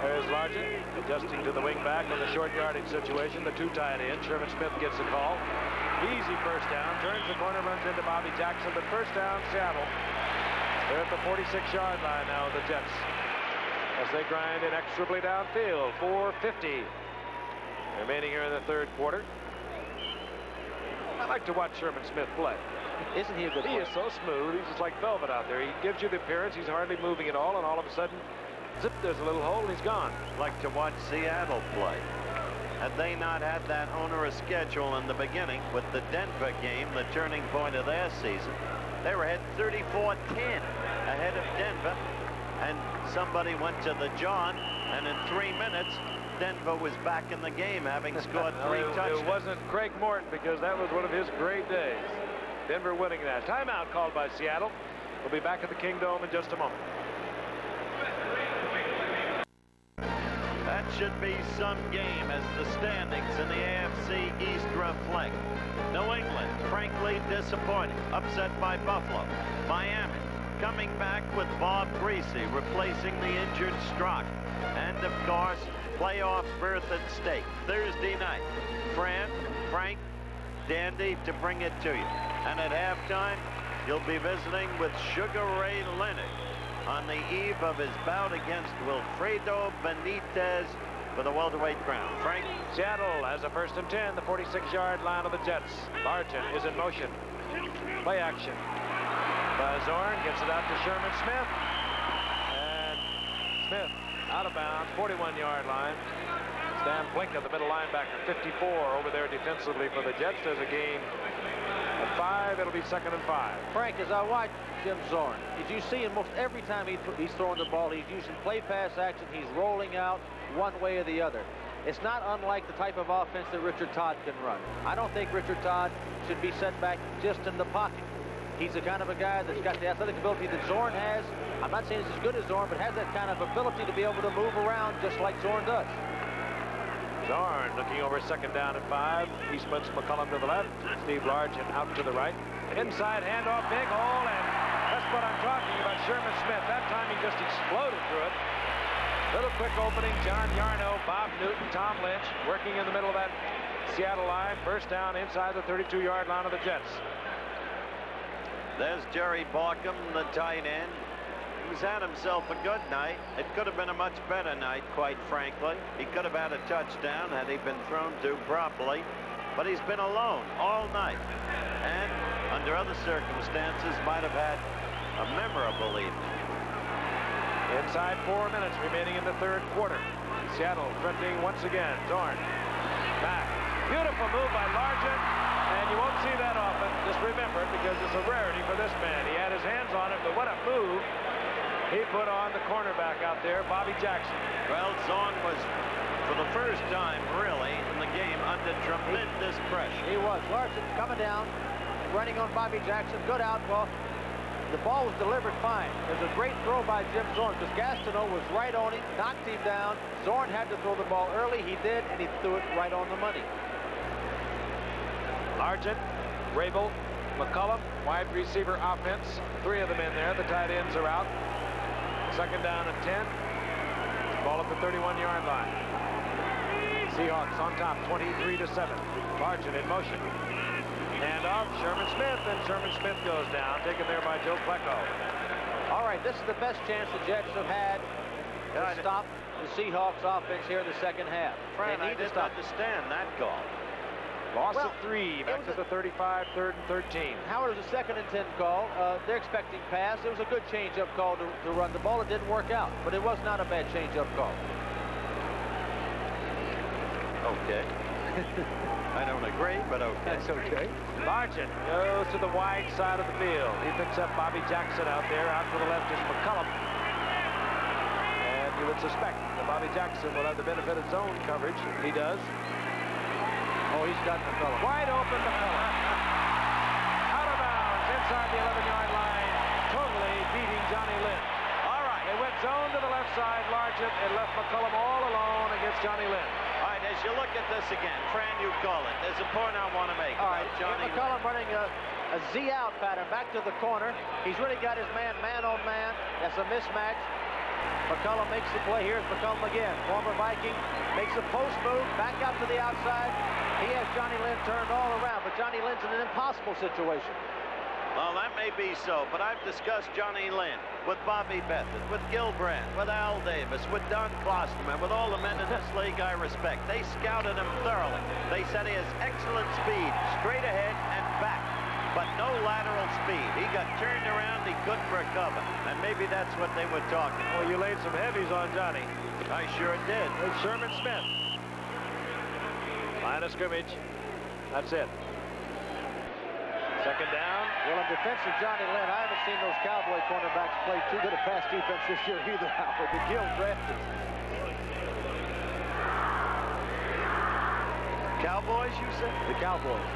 There's Largent adjusting to the wing back on the short yardage situation. The 2 tight ends. Sherman Smith gets the call. Easy first down. Turns the corner, runs into Bobby Jackson. But first down, Seattle. They're at the 46-yard line now, the Jets, as they grind inexorably downfield. 4:50 remaining here in the 3rd quarter. I like to watch Sherman Smith play. Isn't he a good player? He is so smooth. He's just like velvet out there. He gives you the appearance. He's hardly moving at all, and all of a sudden, zip, there's a little hole, and he's gone. Like to watch Seattle play. Had they not had that onerous schedule in the beginning with the Denver game, the turning point of their season, they were ahead 34-10 ahead of Denver, and somebody went to the John, and in 3 minutes, Denver was back in the game, having scored 3 touchdowns. It wasn't Craig Morton, because that was one of his great days. Denver winning that. Timeout called by Seattle. We'll be back at the Kingdome in just a moment. That should be some game as the standings in the AFC East reflect. New England, frankly disappointing, upset by Buffalo. Miami coming back with Bob Greasy replacing the injured Strock. And of course, playoff berth at stake. Thursday night, Frank, Dandy to bring it to you. And at halftime, you'll be visiting with Sugar Ray Leonard on the eve of his bout against Wilfredo Benitez for the welterweight crown. Frank? Seattle has a 1st and 10, the 46-yard line of the Jets. Largent is in motion. Play action. Zorn gets it out to Sherman Smith. And Smith out of bounds, 41-yard line. Stan Plinka, the middle linebacker, 54 over there defensively for the Jets. There's a gain at 5. It'll be 2nd and 5. Frank, as I watch Jim Zorn, as you see him most every time he's throwing the ball, he's using play pass action. He's rolling out one way or the other. It's not unlike the type of offense that Richard Todd can run. I don't think Richard Todd should be set back just in the pocket. He's the kind of a guy that's got the athletic ability that Zorn has. I'm not saying he's as good as Zorn, but has that kind of ability to be able to move around just like Zorn does. Zorn looking over second down and 5. He splits McCullum to the left. Steve Largent out to the right. Inside handoff, big hole, and that's what I'm talking about. Sherman Smith. That time he just exploded through it. Little quick opening. John Yarno, Bob Newton, Tom Lynch working in the middle of that Seattle line. First down inside the 32-yard line of the Jets. There's Jerry Barkham, the tight end. He's had himself a good night. It could have been a much better night, quite frankly. He could have had a touchdown had he been thrown to properly. But he's been alone all night. And under other circumstances, might have had a memorable evening. Inside 4 minutes remaining in the third quarter. Seattle threatening once again. Zorn back. Beautiful move by Largent. And you won't see that often. Just remember it because it's a rarity for this man. He had his hands on it, but what a move he put on the cornerback out there, Bobby Jackson. Well, Zorn was, for the first time, really, in the game, under tremendous pressure. He was. Largent coming down, running on Bobby Jackson. Good out. Well, the ball was delivered fine. It was a great throw by Jim Zorn because Gastineau was right on him, knocked him down. Zorn had to throw the ball early. He did, and he threw it right on the money. Largent, Rabel, McCullum, wide receiver offense. 3 of them in there. The tight ends are out. Second down and 10. Ball at the 31-yard line. Seahawks on top, 23-7. Largent in motion. Handoff, Sherman Smith, and Sherman Smith goes down, taken there by Joe Klecko. All right, this is the best chance the Jets have had to stop the Seahawks offense here in the second half. Fran, I didn't understand that call. Loss of 3, back to the 35, 3rd and 13. Howard was a 2nd and 10 call. They're expecting pass. It was a good change-up call to run the ball. It didn't work out, but it was not a bad change-up call. Okay. I don't agree, but okay. That's okay. Largent goes to the wide side of the field. He picks up Bobby Jackson out there. Out to the left is McCullum. And you would suspect that Bobby Jackson will have the benefit of zone coverage. He does. Oh, he's got McCullum. Wide open McCullum. Out of bounds inside the 11-yard line. Totally beating Johnny Lynn. All right. They went zone to the left side, Largent, and left McCullum all alone against Johnny Lynn. All right, as you look at this again, Fran, you call it. There's a point I want to make. All right, Johnny McCullum running a Z out pattern back to the corner. He's really got his man on man. That's a mismatch. McCullum makes the play. Here's McCullum again. Former Viking makes a post move back out to the outside. He has Johnny Lynn turned all around, but Johnny Lynn's in an impossible situation. Well, that may be so, but I've discussed Johnny Lynn with Bobby Bethard, with Gilbrand, with Al Davis, with Don Klosterman, with all the men in this league I respect. They scouted him thoroughly. They said he has excellent speed, straight ahead and back, but no lateral speed. He got turned around, he couldn't recover, and maybe that's what they were talking about. Well, you laid some heavies on Johnny. I sure did. It's Sherman Smith. Line of scrimmage. That's it. Second down. Well, in defense of Johnny Lynn, I haven't seen those Cowboy cornerbacks play too good a pass defense this year either, Howard. The Gill drafted. Cowboys, you said? The Cowboys.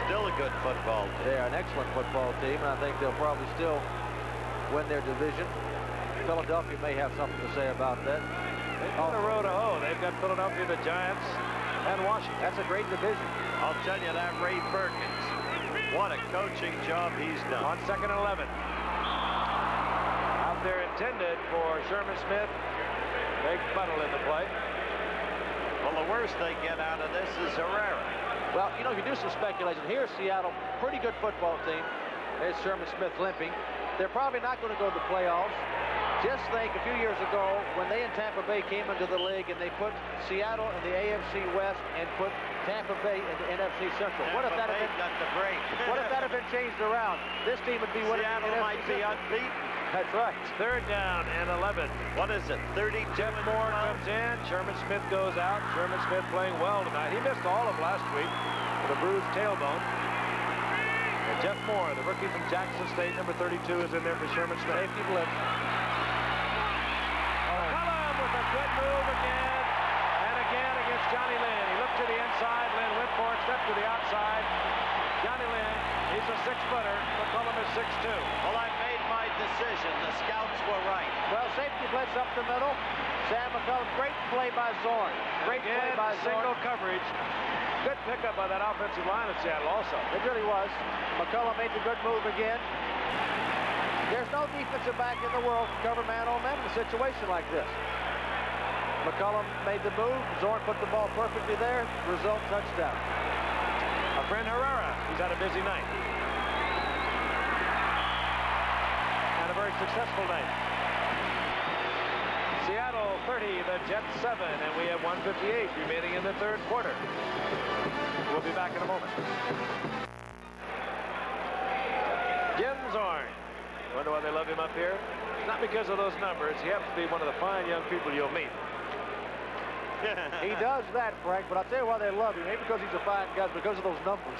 Still a good football team. They're an excellent football team, and I think they'll probably still win their division. Philadelphia may have something to say about that. They've got a road to hoe. They've got Philadelphia, the Giants, and Washington. That's a great division. I'll tell you that Ray Perkins, what a coaching job he's done. On 2nd and 11. Out there intended for Sherman Smith. Big funnel in the play. Well, the worst they get out of this is Herrera. Well, you know, if you do some speculation, here's Seattle, pretty good football team. There's Sherman Smith limping. They're probably not going to go to the playoffs. Just think a few years ago when they in Tampa Bay came into the league and they put Seattle in the AFC West and put Tampa Bay in the NFC Central. What if that had been got the break? What if that had been changed around? This team would be winning the Seattle NFC might be Central. unbeaten. That's right. Third down and 11. What is it? 32. Jeff Moore comes in. Sherman Smith goes out. Sherman Smith playing well tonight. He missed all of last week with a bruised tailbone. And Jeff Moore, the rookie from Jackson State, number 32, is in there for Sherman Smith. Safety blitz. McCullum with a good move again. It's Johnny Lynn. He looked to the inside. Lynn went for it, stepped to the outside. Johnny Lynn, he's a 6-footer. McCullum is 6'2". Well, I made my decision. The scouts were right. Well, safety blitz up the middle. Sam McCullum, great play by Zorn. Great play by Zorn. Single coverage. Good pickup by that offensive line of Seattle also. It really was. McCullum made the good move again. There's no defensive back in the world to cover man-on-man in a situation like this. McCullum made the move. Zorn put the ball perfectly there. Result, touchdown. Our friend Herrera, he's had a busy night. And a very successful night. Seattle 30, the Jets 7, and we have 1:58 remaining in the third quarter. We'll be back in a moment. Jim Zorn. Wonder why they love him up here? Not because of those numbers. He happens to be one of the fine young people you'll meet. He does that, Frank, but I'll tell you why they love him. Ain't because he's a fine guy, it's because of those numbers.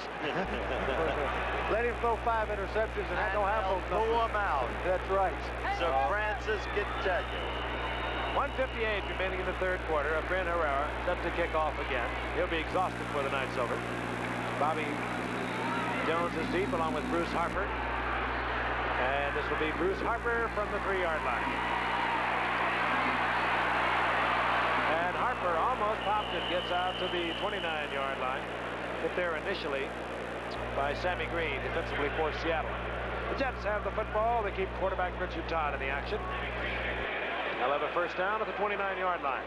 Let him throw 5 interceptions and I don't have those numbers. Blew him out. That's right. So Francis can tell you. 1:58 remaining in the third quarter. A friend Herrera set to kick off again. He'll be exhausted before the night's over. Bobby Jones is deep along with Bruce Harper. And this will be Bruce Harper from the 3-yard line. And Harper almost popped it, gets out to the 29-yard line. Hit there initially by Sammy Green, defensively for Seattle. The Jets have the football. They keep quarterback Richard Todd in the action. They'll have a first down at the 29-yard line.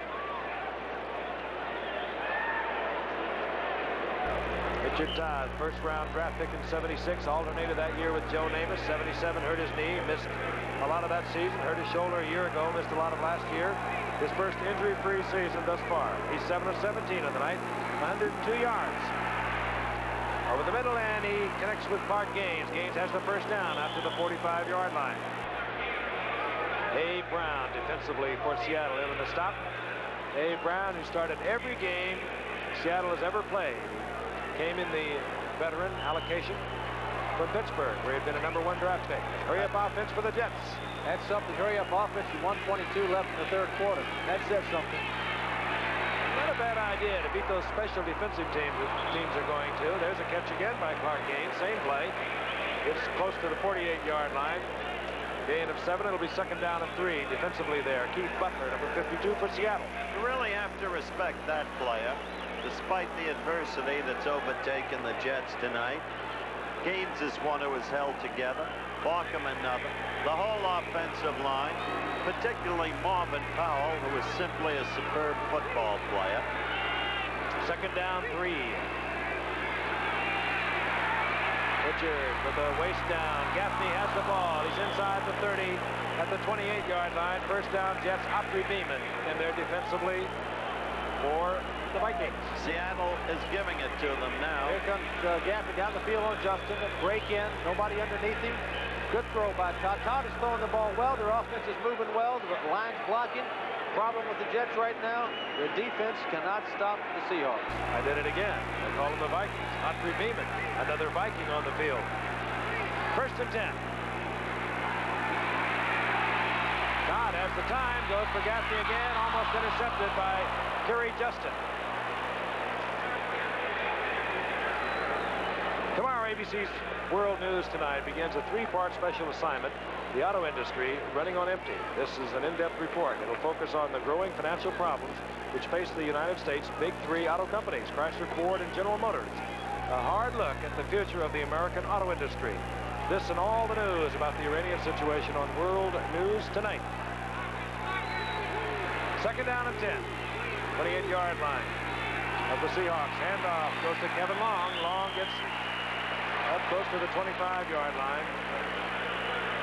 Richard Todd, first-round draft pick in '76, alternated that year with Joe Namath. '77 hurt his knee, missed a lot of that season, hurt his shoulder a year ago, missed a lot of last year. His first injury-free season thus far. He's 7 of 17 on the night, 102 yards. Over the middle, and he connects with Clark Gaines. Gaines has the first down after the 45-yard line. Dave Brown defensively for Seattle in the stop. Dave Brown, who started every game Seattle has ever played, came in the veteran allocation from Pittsburgh, where he had been a #1 draft pick. Hurry-up offense for the Jets. That's something. Hurry-up offense with 1:22 left in the third quarter. That says something. Not a bad idea to beat those special defensive teams are going to. There's a catch again by Clark Gaines. Same play. It's close to the 48-yard line. Gain of 7. It'll be second down and 3 defensively there. Keith Butler, number 52 for Seattle. You really have to respect that player. Despite the adversity that's overtaken the Jets tonight, Gaines is one who is held together. Barkham another. The whole offensive line, particularly Marvin Powell, who is simply a superb football player. Second down 3. Richard with a waist down. Gaffney has the ball. He's inside the 30 at the 28-yard line. First down, Jets. Opry Beeman in there defensively for the Vikings. Seattle is giving it to them now. Here comes Gaffney down the field on Justin. Break in. Nobody underneath him. Good throw by Todd. Todd is throwing the ball well. Their offense is moving well. The line's blocking. Problem with the Jets right now, their defense cannot stop the Seahawks. I did it again. They call him the Vikings. Opry Beeman, another Viking on the field. First and 10. Todd has the time. Goes for Gaffney again. Almost intercepted by Curry Justin. Tomorrow, ABC's World News Tonight begins a 3-part special assignment, the auto industry running on empty. This is an in-depth report. It'll focus on the growing financial problems which face the United States' big 3 auto companies, Chrysler, Ford, and General Motors. A hard look at the future of the American auto industry. This and all the news about the Iranian situation on World News Tonight. Second down and 10. 28-yard line of the Seahawks. Handoff goes to Kevin Long. Long gets up close to the 25-yard line.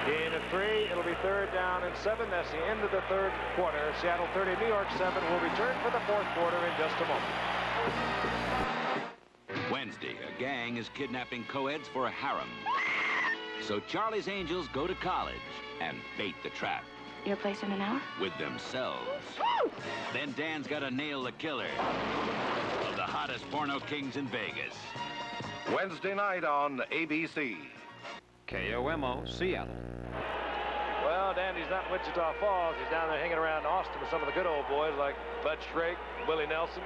Gain of 3. It'll be third down and 7. That's the end of the third quarter. Seattle 30, New York 7. Will return for the fourth quarter in just a moment. Wednesday, a gang is kidnapping co-eds for a harem. So Charlie's Angels go to college and bait the trap. Your place in an hour? With themselves. Then Dan's got to nail the killer of the hottest porno kings in Vegas. Wednesday night on ABC. KOMO, Seattle. Well, Dandy's not in Wichita Falls. He's down there hanging around Austin with some of the good old boys like Bud Shrake, Willie Nelson.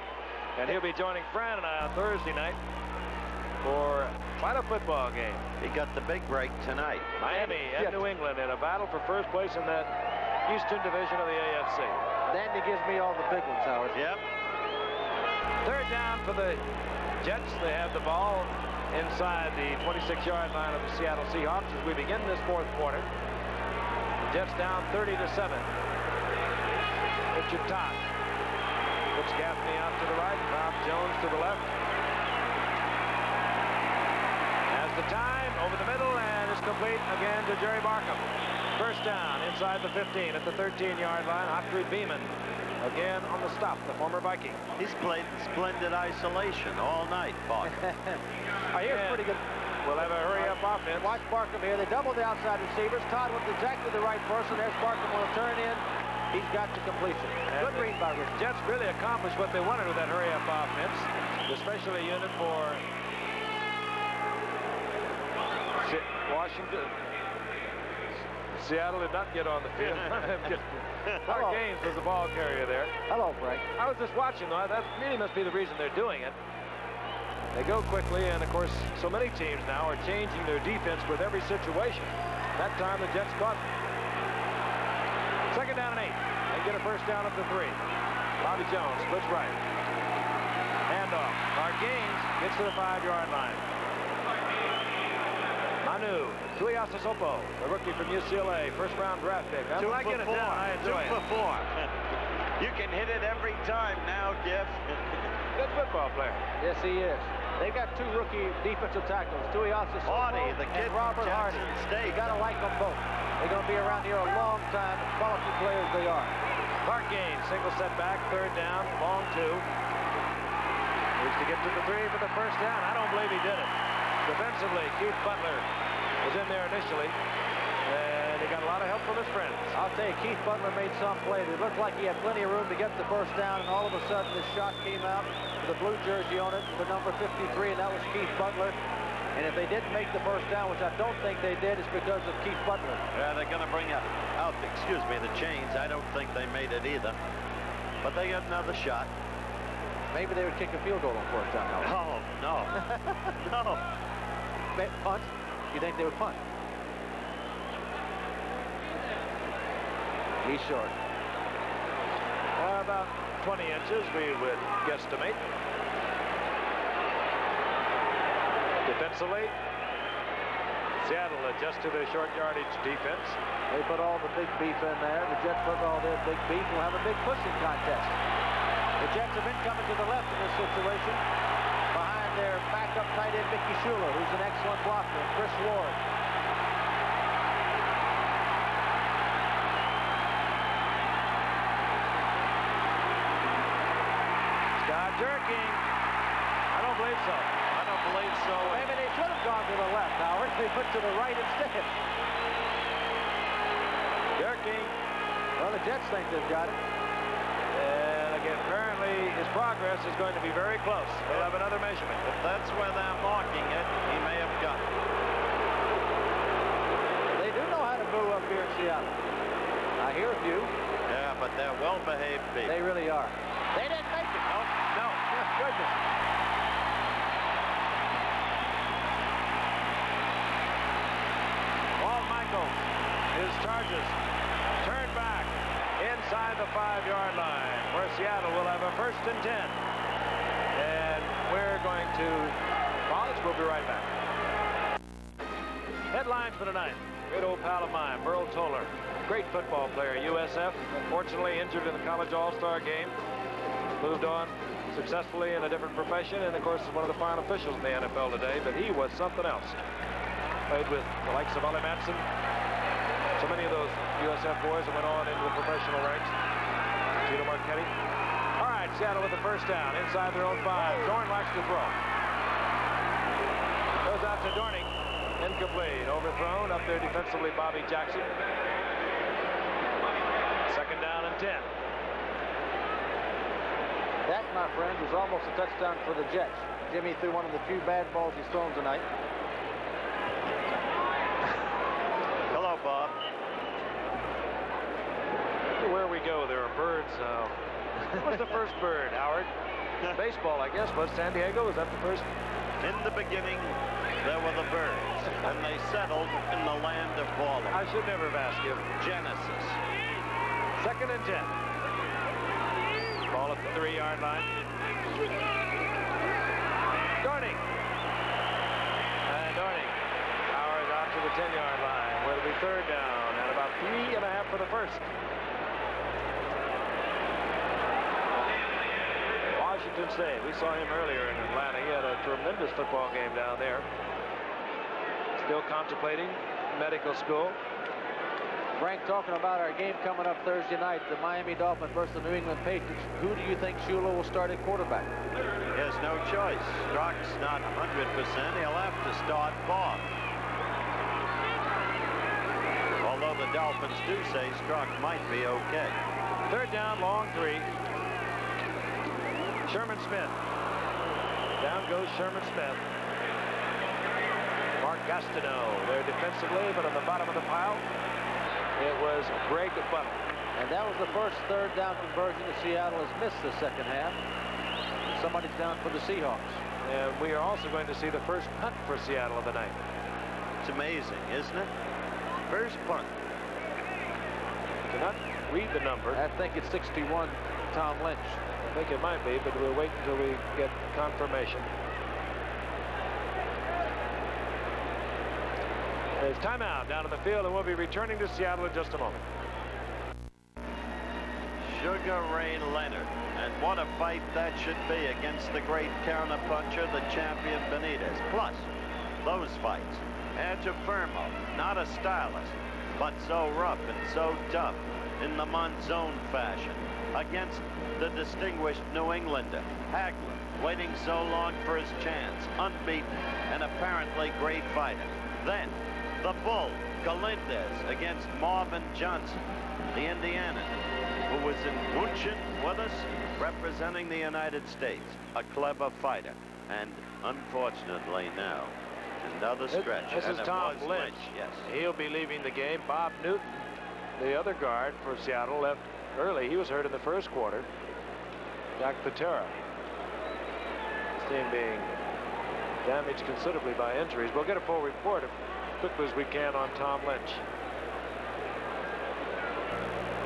And he'll be joining Fran and I on Thursday night for quite a football game. He got the big break tonight. Miami and New England in a battle for first place in that Eastern Division of the AFC. Dandy gives me all the big ones, Howard. Yep. Third down for the Jets. They have the ball inside the 26-yard line of the Seattle Seahawks as we begin this fourth quarter. The Jets down 30-7. Richard Todd puts Gaffney out to the right, Bob Jones to the left. Has the time over the middle and is complete again to Jerry Barkham. First down inside the 15 at the 13-yard line. Otry Beeman again on the stop, the former Viking. He's played splendid isolation all night, Barkham. Here's pretty good. We'll have a hurry-up offense. Watch Barkham here. They double the outside receivers. Todd went exactly the right person. There's Barkham will turn in. He's got the completion. Good read by Richard. Jets really accomplished what they wanted with that hurry-up offense. The special unit for Washington. Seattle did not get on the field. Clark Gaines was the ball carrier there. Hello, Frank. I was just watching, though. That really must be the reason they're doing it. They go quickly, and, of course, so many teams now are changing their defense with every situation. That time, the Jets caught them. Second down and 8. They get a first down up to 3. Bobby Jones splits right. Handoff. Clark Gaines gets to the 5-yard line. Manu Tuiasosopo, the rookie from UCLA, first-round draft pick. Two I get it down. I enjoy it. 4. You can hit it every time now, Jeff. Good football player. Yes, he is. They've got two rookie defensive tackles, Tuiasosopo Hardy, the kid and Robert from Hardy. Jackson State. You got to like them both. They're going to be around here a long time. Quality players they are. Clark Gaines, single setback, third down, long 2. Needs to get to the 3 for the first down. I don't believe he did it. Defensively, Keith Butler was in there initially, and he got a lot of help from his friends. I'll tell you, Keith Butler made some plays. It looked like he had plenty of room to get the first down, and all of a sudden this shot came out with a blue jersey on it, the number 53, and that was Keith Butler. And if they didn't make the first down, which I don't think they did, it's because of Keith Butler. Yeah, they're going to bring out, the chains. I don't think they made it either. But they got another shot. Maybe they would kick a field goal on first down. Oh, no. No. Punt? You think they would punt? He's short. About 20 inches, we would guesstimate. Defensively, Seattle adjusts to their short yardage defense. They put all the big beef in there. The Jets put all their big beef. We'll have a big pushing contest. The Jets have been coming to the left in this situation behind their backup tight end Mickey Schuler, who's an excellent blocker, and Chris Ward. Scott jerking. I don't believe so. I don't believe so. Maybe they should have gone to the left, Howard. They put to the right instead. Jerking. Well, the Jets think they've got it. And again, apparently his progress is going to be very close. They'll have another measurement. If that's where they're marking it, he may have got it. They do know how to boo up here in Seattle. I hear a few. Yeah, but they're well-behaved people. They really are. They didn't make it. No, no. Goodness. Walt Michaels, his Chargers turn back inside the 5-yard line, where Seattle will have a 1st and 10. And we're going to pause. We'll be right back. Headlines for tonight. Great old pal of mine, Burl Toller. Great football player, USF. Unfortunately injured in the college all-star game. Moved on successfully in a different profession, and of course is one of the fine officials in the NFL today, but he was something else. Played with the likes of Ollie Matson, so many of those USF boys that went on into the professional ranks. Gino Marchetti. All right, Seattle with the first down inside their own 5. Dorn likes to throw. Goes out to Dorning. Incomplete. Overthrown. Up there defensively, Bobby Jackson. Second down and 10. That, my friend, was almost a touchdown for the Jets. Jimmy threw one of the few bad balls he's thrown tonight. Hello, Bob. Where we go, there are birds. What's the first bird, Howard? baseball, I guess. Was San Diego? Was that the first? In the beginning, there were the birds, and they settled in the land of ballers. I should never have asked you. Genesis. 2nd and 10. Ball at the 3-yard line. Dorning. And Dorning powers out to the 10-yard line, where it'll be 3rd down and about 3.5 for the first. Washington State. We saw him earlier in Atlanta. He had a tremendous football game down there. Still contemplating medical school. Frank, talking about our game coming up Thursday night, the Miami Dolphins versus the New England Patriots. Who do you think Shula will start at quarterback? He has no choice. Strzok's not 100%. He'll have to start Bob. Although the Dolphins do say Strzok might be okay. 3rd down, long 3. Sherman Smith. Down goes Sherman Smith. Mark Gastineau there defensively, but on the bottom of the pile, it was Greg Butler. And that was the first 3rd down conversion that Seattle has missed the second half. Somebody's down for the Seahawks. And we are also going to see the first punt for Seattle of the night. It's amazing, isn't it? First punt. Cannot read the number. I think it's 61, Tom Lynch. I think it might be, but we'll wait until we get confirmation. There's timeout down in the field, and we'll be returning to Seattle in just a moment. Sugar Ray Leonard. And what a fight that should be against the great counterpuncher, the champion Benitez. Plus, those fights. Fermo, not a stylist, but so rough and so tough in the Monzone fashion against the distinguished New Englander, Hagler, waiting so long for his chance, unbeaten, and apparently great fighter. Then, the Bull, Galindez, against Marvin Johnson, the Indianan, who was in München with us, representing the United States, a clever fighter. And unfortunately now, another stretch. This is Tom Lynch. Yes. He'll be leaving the game. Bob Newton, the other guard for Seattle, left early. He was hurt in the first quarter. Jack Patera, this team being damaged considerably by injuries. We'll get a full report as quickly as we can on Tom Lynch.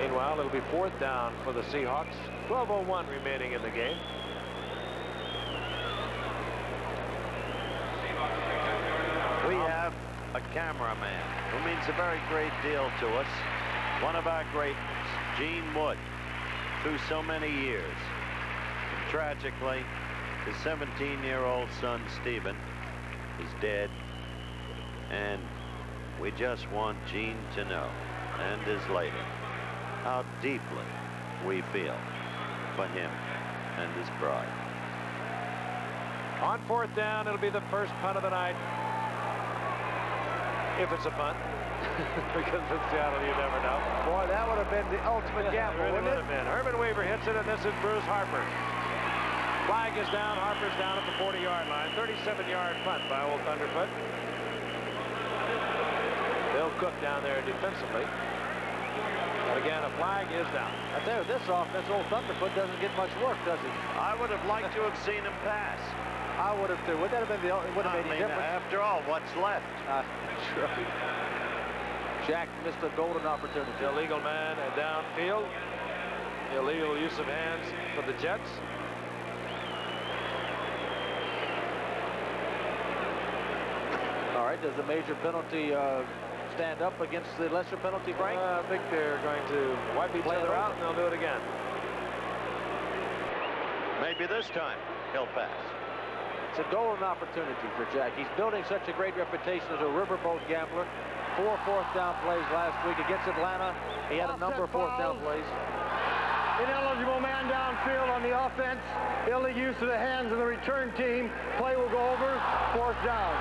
Meanwhile, it'll be 4th down for the Seahawks. 12:01 remaining in the game. We have a cameraman who means a very great deal to us. One of our great ones, Gene Wood, through so many years. And tragically, his 17-year-old son, Stephen, is dead. And we just want Gene to know, and his lady, how deeply we feel for him and his bride. On 4th down, it'll be the first punt of the night. If it's a punt. Because in Seattle, you never know. Boy, that would have been the ultimate gamble, It really wouldn't would have been. Herman Weaver hits it, and this is Bruce Harper. Flag is down. Harper's down at the 40-yard line. 37-yard punt by old Thunderfoot. Bill Cook down there defensively. But again, a flag is down. I tell you, this offense, old Thunderfoot doesn't get much work, does he? I would have liked to have seen him pass. I would have too. Would that have been the? Would have made any difference? After all, what's left? That's right. Jack missed a golden opportunity. Illegal man downfield. Illegal use of hands for the Jets. All right, does the major penalty stand up against the lesser penalty, Frank? I think they're going to wipe each other out, and they'll do it again. Maybe this time he'll pass. It's a golden opportunity for Jack. He's building such a great reputation as a riverboat gambler. 4 4th down plays last week against Atlanta. He had a number of 4th down plays. Ineligible man downfield on the offense. Illegal use of the hands of the return team. Play will go over. 4th down.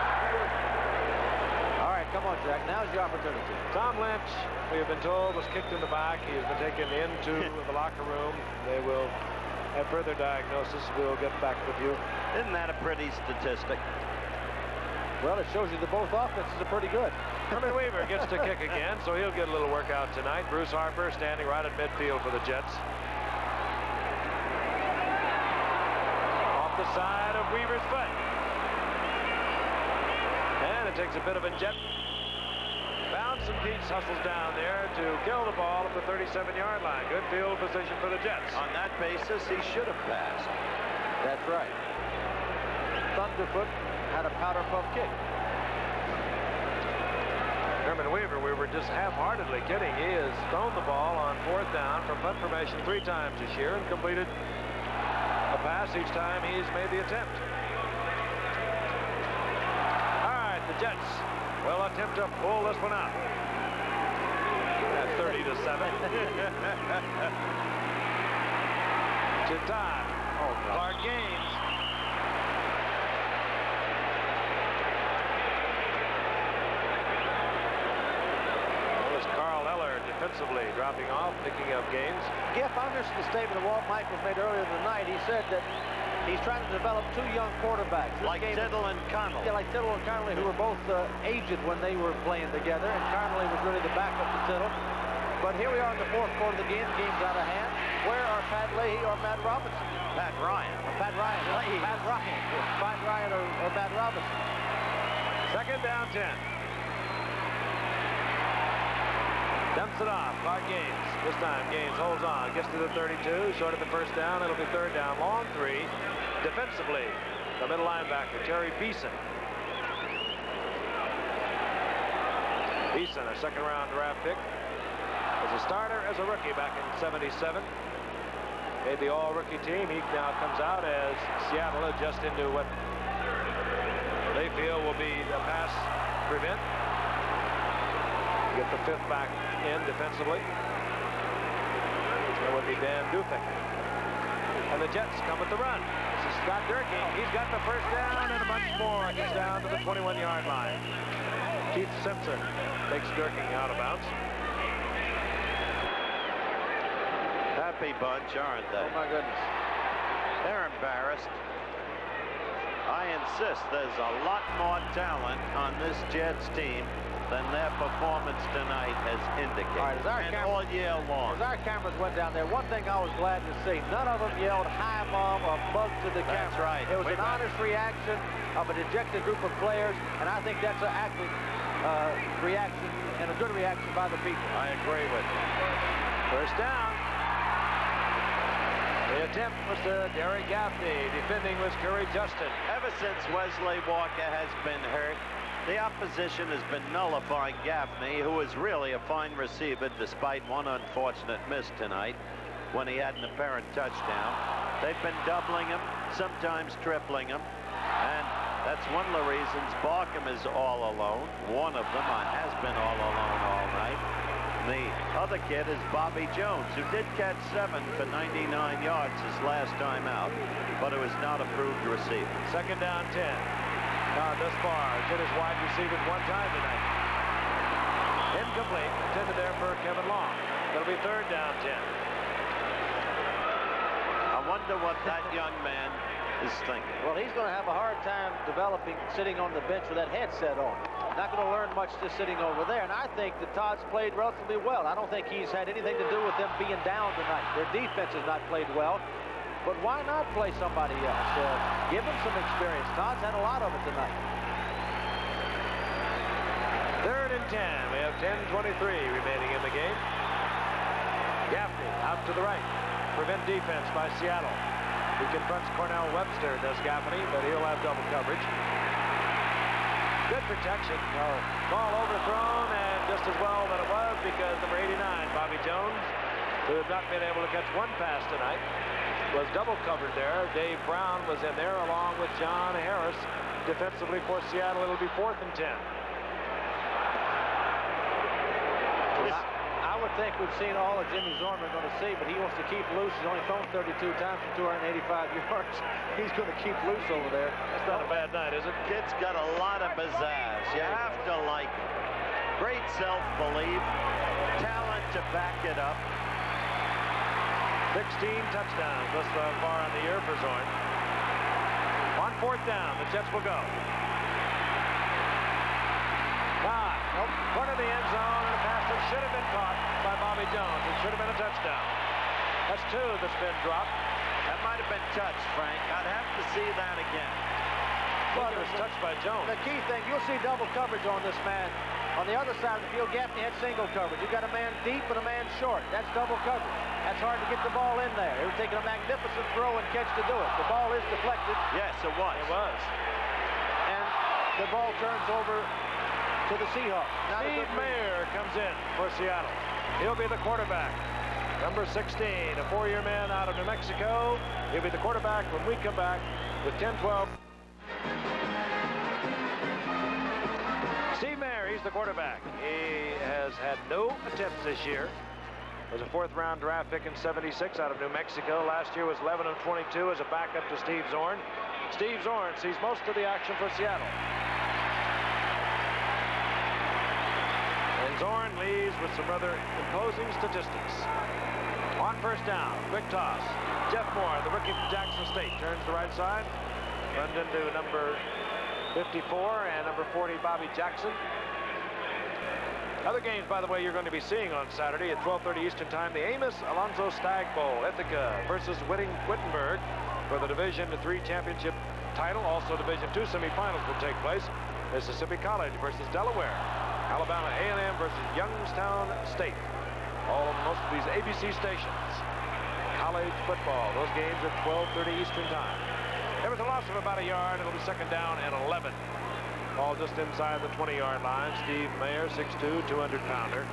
All right, come on, Jack. Now's your opportunity. Tom Lynch, we have been told, was kicked in the back. He has been taken into the locker room. They will have further diagnosis. We'll get back with you. Isn't that a pretty statistic? Well, it shows you that both offenses are pretty good. Herman Weaver gets to kick again, so he'll get a little workout tonight. Bruce Harper standing right at midfield for the Jets. the side of Weaver's foot. And it takes a bit of a jet bounce, and Dietz hustles down there to kill the ball at the 37-yard line. Good field position for the Jets. On that basis, he should have passed. That's right. Thunderfoot had a powder puff kick. Herman Weaver, we were just half-heartedly kidding. He has thrown the ball on 4th down from punt formation 3 times this year and completed a pass each time he's made the attempt. All right, the Jets will attempt to pull this one out. At 30-7. To Todd. Clark Gaines. Defensively dropping off, picking up Gaines. Giff, I understood the statement that Walt Michaels made earlier in the night. He said that he's trying to develop 2 young quarterbacks. Like Tittle and Connolly. Yeah, like Tittle and Connolly, who were both aged when they were playing together, and Connolly was really the backup to Tittle. But here we are in the 4th quarter of the game. The game's out of hand. Where are Pat Leahy or Matt Robinson? Pat Ryan. Pat Ryan. Pat Ryan. Pat Ryan or Matt Robinson. 2nd down 10. Dumps it off. Clark Gaines. This time Gaines holds on. Gets to the 32. Short of the 1st down. It'll be 3rd down. Long 3. Defensively, the middle linebacker, Terry Beeson. Beeson, a 2nd-round draft pick. As a starter, as a rookie back in '77. Made the all-rookie team. He now comes out as Seattle adjusts into what they feel will be a pass prevent. Get the 5th back in defensively. That would be Dan Dufek. And the Jets come with the run. This is Scott Durkee. He's got the 1st down and a bunch more. Gets down to the 21-yard line. Keith Simpson takes Durkee out of bounds. Happy bunch, aren't they? Oh, my goodness. They're embarrassed. I insist there's a lot more talent on this Jets team than their performance tonight has indicated. All right, and all year long. As our cameras went down there, one thing I was glad to see, none of them yelled "Hi, Mom" or "Bug" to the camera. That's right. It was an honest reaction of a dejected group of players, and I think that's an accurate reaction and a good reaction by the people. I agree with you. 1st down. The attempt was to Derek Gaffney. Defending was Curry Justin. Ever since Wesley Walker has been hurt, the opposition has been nullifying Gaffney, who is really a fine receiver despite one unfortunate miss tonight when he had an apparent touchdown. They've been doubling him, sometimes tripling him, and that's one of the reasons Barkham is all alone. One of them has been all alone all night. The other kid is Bobby Jones, who did catch 7 for 99 yards his last time out, but it was not a proved receiver. 2nd down 10. Todd thus far hit his wide receivers 1 time tonight. Incomplete. Intended there for Kevin Long. It'll be 3rd down 10. I wonder what that young man is thinking. Well, he's going to have a hard time developing sitting on the bench with that headset on. Not going to learn much just sitting over there. And I think that Todd's played relatively well. I don't think he's had anything to do with them being down tonight. Their defense has not played well. But why not play somebody else? Give him some experience. Todd's had a lot of it tonight. 3rd and 10. We have 10:23 remaining in the game. Gaffney out to the right. Prevent defense by Seattle. He confronts Cornell Webster, does Gaffney, but he'll have double coverage. Good protection. Ball overthrown, and just as well that it was, because number 89, Bobby Jones, who has not been able to catch 1 pass tonight, was double covered there. Dave Brown was in there along with John Harris. Defensively for Seattle, it'll be 4th and 10. I would think we've seen all that Jimmy Zorn are going to see, but he wants to keep loose. He's only thrown 32 times for 285 yards. He's going to keep loose over there. That's not a bad night, is it? Kid's got a lot of pizzazz. You have to like it. Great self-belief, talent to back it up. 16 touchdowns thus far on the year for Zorn. On 4th down, the Jets will go. Front of the end zone, and a pass that should have been caught by Bobby Jones. It should have been a touchdown. That's 2 that's been dropped. And might have been touched, Frank. I'd have to see that again. Well, it was touched by Jones. The key thing, you'll see double coverage on this man. On the other side of the field, Gaffney had single coverage. You got a man deep and a man short. That's double coverage. That's hard to get the ball in there. He was taking a magnificent throw and catch to do it. The ball is deflected. Yes, it was. It was. And the ball turns over to the Seahawks. Steve Mayer comes in for Seattle. He'll be the quarterback. Number 16, a 4-year man out of New Mexico. He'll be the quarterback when we come back with 10-12. Steve Mayer, he's the quarterback. He has had no attempts this year. Was a 4th-round draft pick in '76 out of New Mexico. Last year was 11 of 22 as a backup to Steve Zorn. Steve Zorn sees most of the action for Seattle. And Zorn leads with some rather imposing statistics. On first down, quick toss. Jeff Moore, the rookie from Jackson State, turns to the right side. Runs into number 54 and number 40, Bobby Jackson. Other games, by the way, you're going to be seeing on Saturday at 12:30 Eastern Time. The Amos Alonzo Stagg Bowl, Ithaca versus Wittenberg for the Division III championship title. Also, Division II semifinals will take place. Mississippi College versus Delaware. Alabama A&M versus Youngstown State. All of most of these ABC stations. College football. Those games at 12:30 Eastern Time. There was a loss of about a yard. It'll be 2nd down and 11. Ball just inside the 20-yard line. Steve Mayer, 6'2", 200-pounder.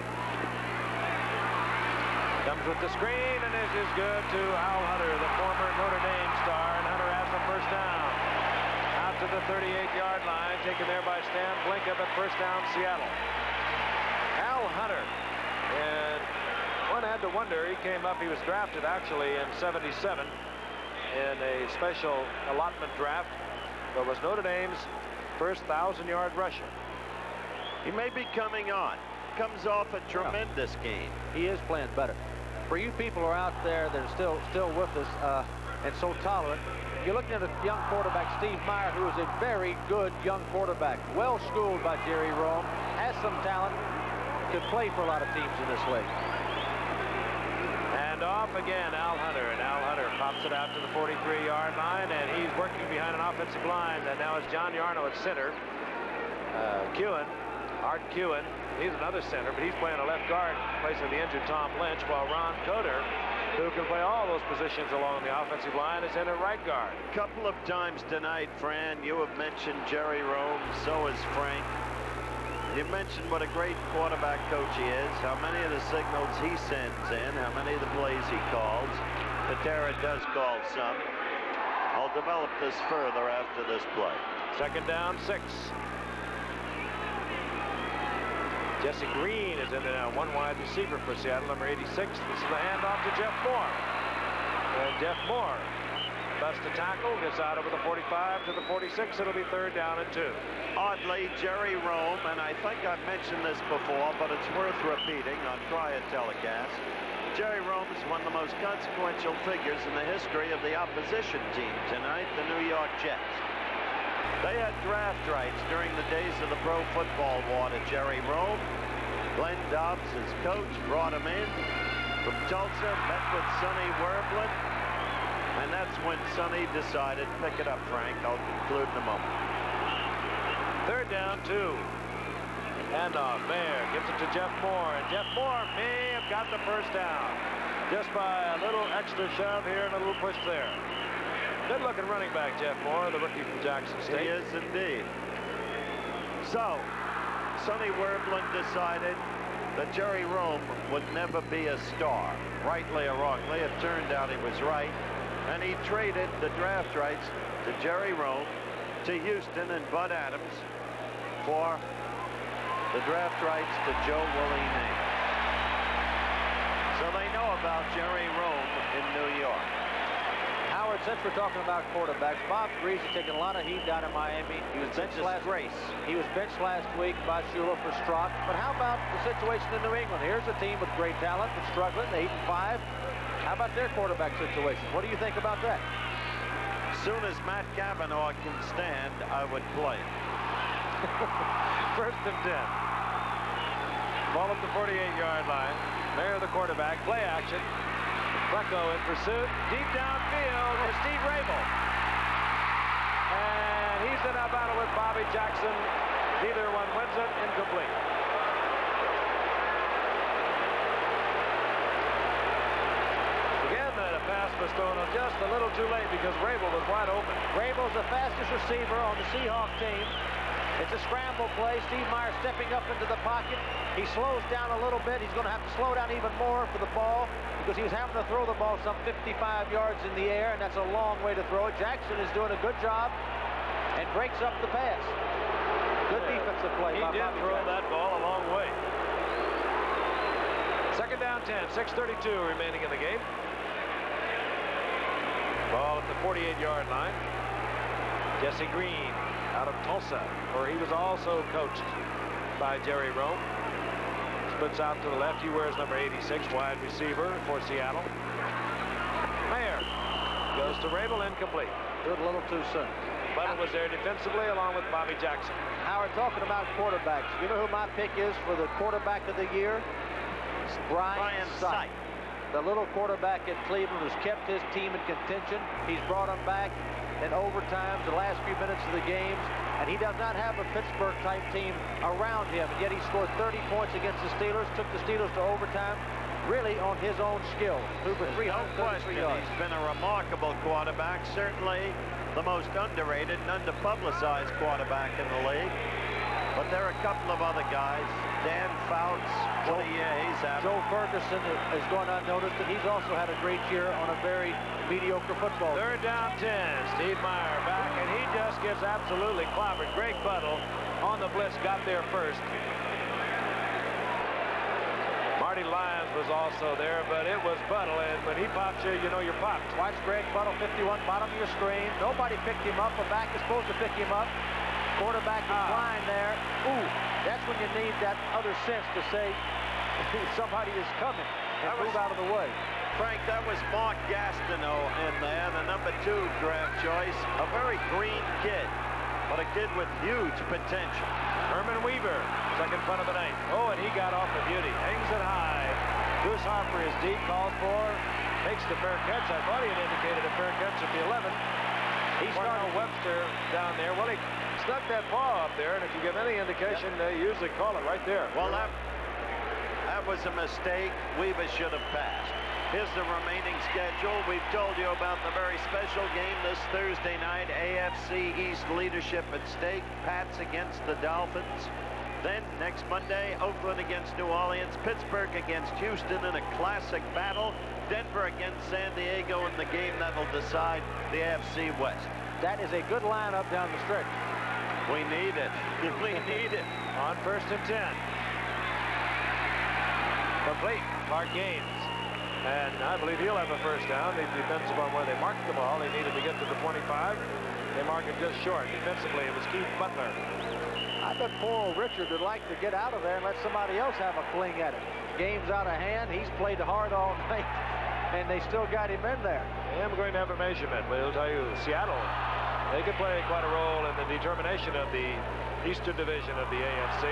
Comes with the screen, and this is good to Al Hunter, the former Notre Dame star, and Hunter has the first down. Out to the 38-yard line, taken there by Stan Blinkup at first down, Seattle. Al Hunter, and one had to wonder, he came up, he was drafted actually in '77 in a special allotment draft, but was Notre Dame's first 1,000-yard rusher. He may be coming on. Comes off a tremendous game. He is playing better. For you people who are out there that are still with us and so tolerant, you're looking at a young quarterback, Steve Mayer, who is a very good young quarterback. Well schooled by Jerry Rome, has some talent, could play for a lot of teams in this league. And off again, Al Hunter. And Al Hunter pops it out to the 43-yard line, and he's working behind an offensive line that now is John Yarno at center. Art Kewen, he's another center, but he's playing a left guard in place of the injured Tom Lynch, while Ron Coder, who can play all those positions along the offensive line, is in at right guard. A couple of times tonight, Fran, you have mentioned Jerry Rome, so has Frank. You mentioned what a great quarterback coach he is, how many of the signals he sends in, how many of the plays he calls. Patera does call some. I'll develop this further after this play. 2nd down, 6. Jesse Green is in there, one wide receiver for Seattle, number 86. This is the handoff to Jeff Moore. And Jeff Moore busts a tackle, gets out over the 45 to the 46. It'll be 3rd down and 2. Oddly, Jerry Rome, and I think I've mentioned this before, but it's worth repeating on prior telecasts. Jerry Rome is one of the most consequential figures in the history of the opposition team tonight, the New York Jets. They had draft rights during the days of the pro football war to Jerry Rome. Glenn Dobbs, his coach, brought him in from Tulsa, met with Sonny Werblin, and that's when Sonny decided, pick it up, Frank, I'll conclude in a moment. 3rd down, 2. Handoff, Mayer gives it to Jeff Moore, and Jeff Moore may have got the first down just by a little extra shove here and a little push there. Good-looking running back, Jeff Moore, the rookie from Jackson State. He is indeed. So, Sonny Werblin decided that Jerry Rome would never be a star. Rightly or wrongly, it turned out he was right. And he traded the draft rights to Jerry Rome, to Houston and Bud Adams for the draft rights to Joe Willie Namath. So they know about Jerry Rome in New York. Howard, since we're talking about quarterbacks, Bob Grease has taken a lot of heat down in Miami. He was benched last week by Shula for Strock. But how about the situation in New England? Here's a team with great talent that's struggling, 8-5. How about their quarterback situation? What do you think about that? As soon as Matt Cavanaugh can stand, I would play. 1st and 10. Ball at the 48-yard line. There, the quarterback. Play action. Flecko in pursuit. Deep downfield is Steve Rabel. And he's in a battle with Bobby Jackson. Neither one wins it. Incomplete. Again, the pass was thrown just a little too late because Rabel was wide open. Rabel's the fastest receiver on the Seahawks team. It's a scramble play. Steve Meyer stepping up into the pocket. He slows down a little bit. He's going to have to slow down even more for the ball because he was having to throw the ball some 55 yards in the air, and that's a long way to throw it. Jackson is doing a good job and breaks up the pass. Good defensive play by Bobby Jackson. He did throw that ball a long way. Second down 10, 6:32 remaining in the game. Ball at the 48-yard line. Jesse Green out of Tulsa, where he was also coached by Jerry Rome. Splits out to the left. He wears number 86, wide receiver for Seattle. Mayer goes to Rabel, incomplete. Good little too soon. Butler was there defensively along with Bobby Jackson. Howard, talking about quarterbacks, you know who my pick is for the quarterback of the year? It's Brian Sight. The little quarterback at Cleveland who's kept his team in contention. He's brought them back in overtime, the last few minutes of the games, and he does not have a Pittsburgh-type team around him, and yet he scored 30 points against the Steelers, took the Steelers to overtime, really on his own skill. Threw for 333 yards. He's been a remarkable quarterback, certainly the most underrated and underpublicized quarterback in the league. But there are a couple of other guys. Dan Fouts, what a year he's having. Joe Ferguson is going unnoticed, and he's also had a great year on a very mediocre football. Third down 10. Steve Meyer back, and he just gets absolutely clobbered. Greg Buttle on the blitz got there first. Marty Lyons was also there, but it was Buttle, and when he pops you, you know you're popped. Watch Greg Buttle, 51, bottom of your screen. Nobody picked him up. A back is supposed to pick him up. Quarterback is blind there. Ooh, that's when you need that other sense to say somebody is coming and move out of the way. Frank, that was Mark Gastineau in there, the number 2 draft choice. A very green kid, but a kid with huge potential. Herman Weaver, second punt of the night. Oh, and he got off a beauty. Hangs it high. Goose Harper is deep, calls for, makes the fair catch. I thought he had indicated a fair catch at the 11. He started Webster down there. Well, he stuck that paw up there, and if you give any indication, they usually call it right there. Well, that was a mistake. Weaver should have passed. Here's the remaining schedule. We've told you about the very special game this Thursday night. AFC East leadership at stake. Pats against the Dolphins. Then next Monday, Oakland against New Orleans. Pittsburgh against Houston in a classic battle. Denver against San Diego in the game that will decide the AFC West. That is a good lineup down the stretch. We need it. We need it. On first and 10. Complete. Mark Gaines. And I believe he'll have a first down. The defensive on where they marked the ball. They needed to get to the 25. They mark it just short. Defensively, it was Keith Butler. I bet poor old Richard would like to get out of there and let somebody else have a fling at it. Game's out of hand. He's played hard all night, and they still got him in there. I'm going to have a measurement. We'll tell you, Seattle, they could play quite a role in the determination of the Eastern Division of the AFC.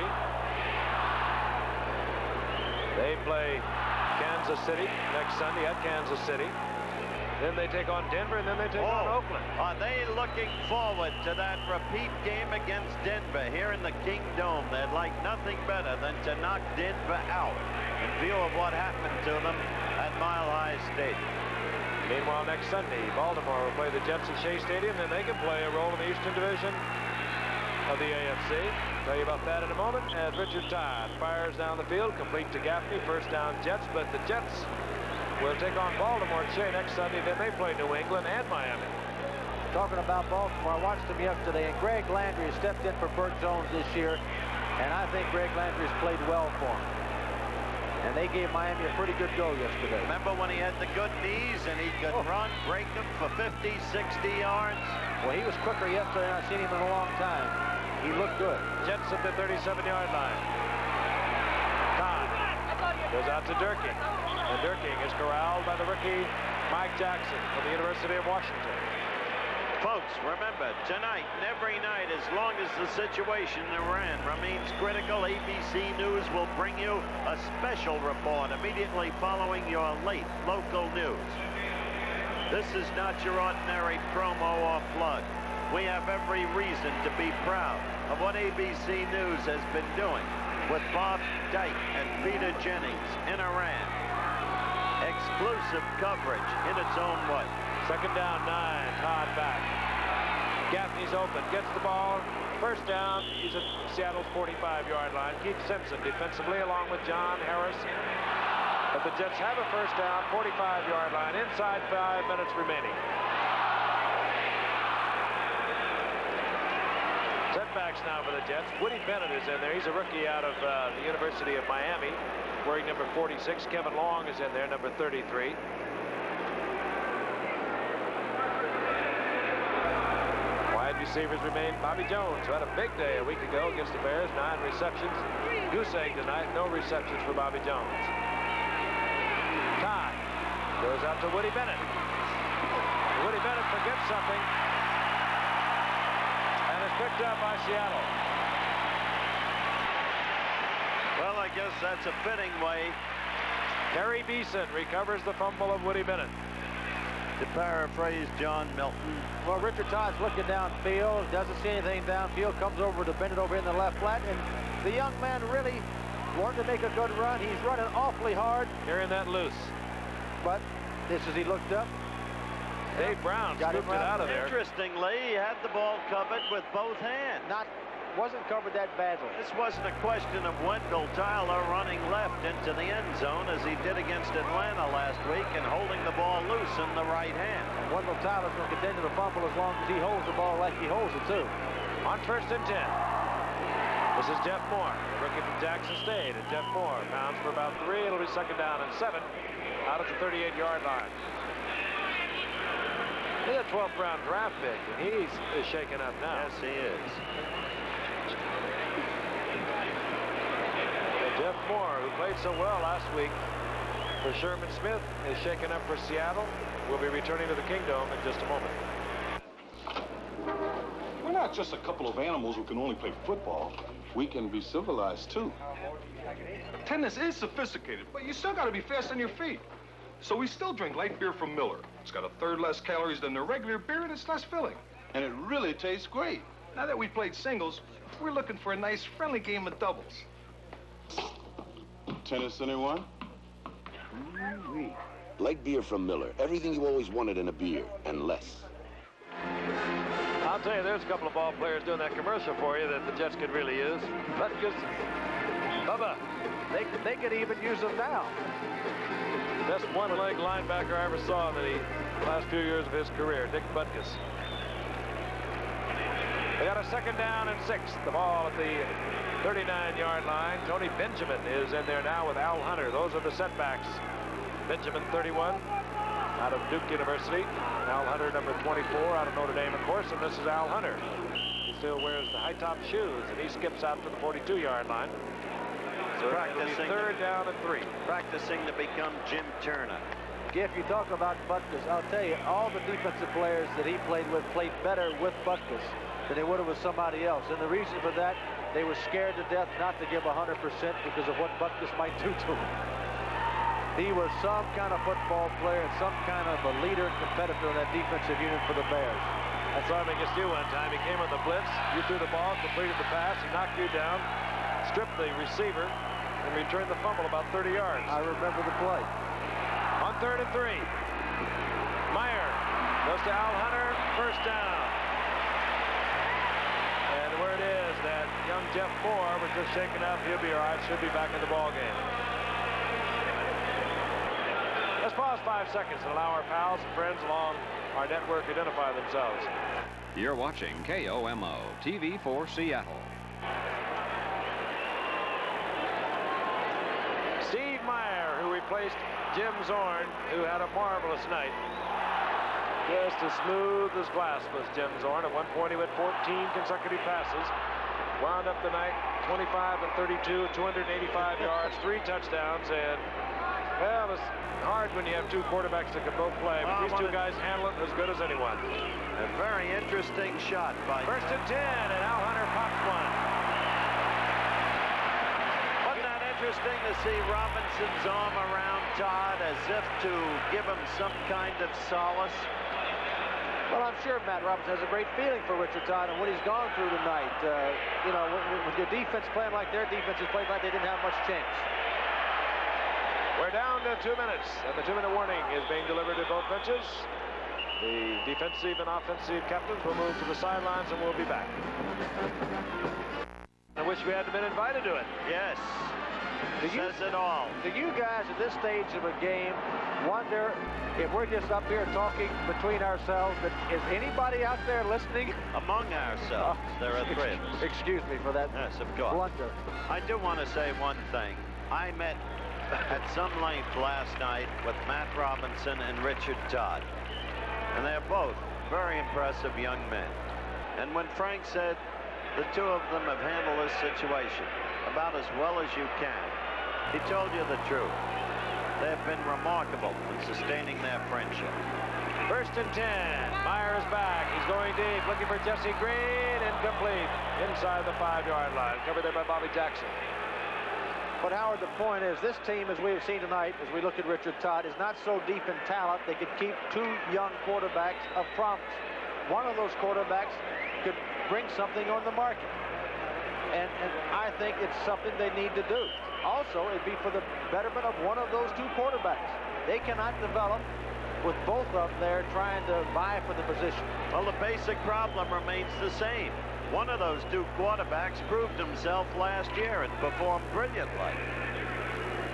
They play Kansas City next Sunday at Kansas City. Then they take on Denver, and then they take on Oakland. Are they looking forward to that repeat game against Denver here in the King Dome? They'd like nothing better than to knock Denver out in view of what happened to them at Mile High Stadium. Meanwhile, next Sunday, Baltimore will play the Jets at Shea Stadium, and they can play a role in the Eastern Division of the AFC. Tell you about that in a moment. As Richard Todd fires down the field, complete to Gaffney, first down Jets, but the Jets will take on Baltimore at Shea next Sunday. Then they play New England and Miami. Talking about Baltimore, I watched them yesterday, and Greg Landry has stepped in for Burt Jones this year, and I think Greg Landry has played well for him. And they gave Miami a pretty good go yesterday. Remember when he had the good knees and he could run, break them for 50, 60 yards? Well, he was quicker yesterday than I've seen him in a long time. He looked good. Jets at the 37-yard line. Todd goes out to Durking. And Durking is corralled by the rookie Mike Jackson from the University of Washington. Folks, remember, tonight and every night, as long as the situation in Iran remains critical, ABC News will bring you a special report immediately following your late local news. This is not your ordinary promo or plug. We have every reason to be proud of what ABC News has been doing with Bob Dyke and Peter Jennings in Iran. Exclusive coverage in its own way. Second down, 9. Todd back. Gaffney's open. Gets the ball. First down. He's at Seattle's 45-yard line. Keith Simpson defensively along with John Harris. But the Jets have a first down, 45-yard line. Inside 5 minutes remaining. Setbacks now for the Jets. Woody Bennett is in there. He's a rookie out of the University of Miami, wearing number 46. Kevin Long is in there, number 33. Receivers remain Bobby Jones, who had a big day a week ago against the Bears, 9 receptions. Goose egg tonight, no receptions for Bobby Jones. Todd goes out to Woody Bennett. Woody Bennett forgets something and is picked up by Seattle. Well, I guess that's a fitting way. Terry Beeson recovers the fumble of Woody Bennett. To paraphrase John Milton. Well, Richard Todd's looking downfield, doesn't see anything downfield, comes over to Bennett over in the left flat, and the young man really wanted to make a good run. He's running awfully hard. Carrying that loose. But this as he looked up. Dave Brown scooped it out of there. Interestingly, he had the ball covered with both hands. Wasn't covered that badly. This wasn't a question of Wendell Tyler running left into the end zone as he did against Atlanta last week and holding the ball loose in the right hand. Wendell Tyler's going to continue to fumble as long as he holds the ball like he holds it, too. On 1st and 10. This is Jeff Moore, rookie from Jackson State. And Jeff Moore pounds for about 3. It'll be 2nd down and 7 out at the 38-yard line. He's a 12th round draft pick, and he's shaken up now. Yes, he is. Jeff Moore, who played so well last week for Sherman Smith, is shaken up for Seattle. We'll be returning to the Kingdome in just a moment. We're not just a couple of animals who can only play football. We can be civilized, too. Tennis is sophisticated, but you still got to be fast on your feet. So we still drink light beer from Miller. It's got 1/3 less calories than the regular beer, and it's less filling. And it really tastes great. Now that we played singles, we're looking for a nice, friendly game of doubles. Tennis, anyone? Light beer from Miller. Everything you always wanted in a beer, and less. I'll tell you, there's a couple of ball players doing that commercial for you that the Jets could really use. Butkus, Bubba, they could even use them now. Best one-leg linebacker I ever saw in the last few years of his career, Dick Butkus. They got a 2nd down and 6. The ball at the 39-yard line. Tony Benjamin is in there now with Al Hunter. Those are the setbacks. Benjamin, 31, out of Duke University. Al Hunter, number 24, out of Notre Dame, of course. And this is Al Hunter. He still wears the high-top shoes, and he skips out to the 42-yard line. So practicing 3rd down and 3. Practicing to become Jim Turner. If you talk about Butkus, I'll tell you, all the defensive players that he played with played better with Butkus than they would have with somebody else. And the reason for that, they were scared to death not to give 100% because of what Butkus might do to them. He was some kind of football player and some kind of a leader and competitor in that defensive unit for the Bears. I saw him against you one time. He came on the blitz. You threw the ball, completed the pass. He knocked you down, stripped the receiver, and returned the fumble about 30 yards. I remember the play. On 3rd and 3. Meyer goes to Al Hunter. First down. And where it is that young Jeff Moore was just shaken up. He'll be all right. Should be back in the ball game. Let's pause 5 seconds and allow our pals and friends along our network identify themselves. You're watching KOMO TV for Seattle. Steve Meyer, who replaced Jim Zorn, who had a marvelous night. Just as smooth as glass was Jim Zorn. At one point, he went 14 consecutive passes. Wound up the night 25 and 32, 285 yards, 3 touchdowns, and Well, it's hard when you have two quarterbacks that can both play, but these two guys handle it as good as anyone. A very interesting shot by... First and 10, and Al Hunter pops one. Wasn't that interesting to see Robinson's arm around Todd as if to give him some kind of solace? Well, I'm sure Matt Robinson has a great feeling for Richard Todd and what he's gone through tonight. You know, with your defense playing like their defense is playing like they didn't have much chance. We're down to 2 minutes, and the 2-minute warning is being delivered to both benches. The defensive and offensive captains will move to the sidelines, and we'll be back. I wish we had been invited to it. Yes. Says it all. Do you guys at this stage of a game wonder if we're just up here talking between ourselves, but is anybody out there listening? Among ourselves, there are three of us. Excuse me for that. Yes, of course. Blunder. I do want to say one thing. I met at some length last night with Matt Robinson and Richard Todd. And they're both very impressive young men. And when Frank said the two of them have handled this situation about as well as you can, he told you the truth. They have been remarkable in sustaining their friendship. First and 10. Meyer is back. He's going deep, looking for Jesse Green. Incomplete. Inside the 5-yard line. Covered there by Bobby Jackson. But Howard, the point is, this team, as we have seen tonight, as we look at Richard Todd, is not so deep in talent they could keep two young quarterbacks of promise. One of those quarterbacks could bring something on the market. And I think it's something they need to do. Also, it'd be for the betterment of one of those two quarterbacks. They cannot develop with both of them there trying to vie for the position. Well, the basic problem remains the same. One of those two quarterbacks proved himself last year and performed brilliantly.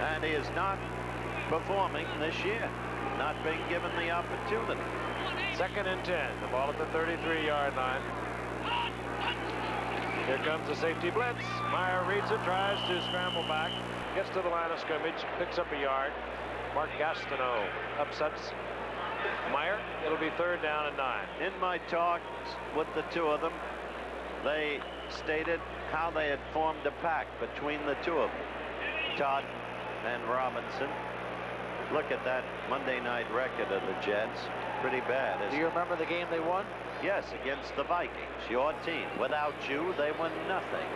And he is not performing this year, not being given the opportunity. Second and 10, the ball at the 33-yard line. Here comes the safety blitz. Meyer reads it, tries to scramble back, gets to the line of scrimmage, picks up a yard. Mark Gastineau upsets Meyer. It'll be 3rd down and 9. In my talks with the two of them, they stated how they had formed a pack between the two of them, Todd and Robinson. Look at that Monday night record of the Jets. Pretty bad, isn't it? Do you remember the game they won? Yes, against the Vikings, your team. Without you, they won nothing.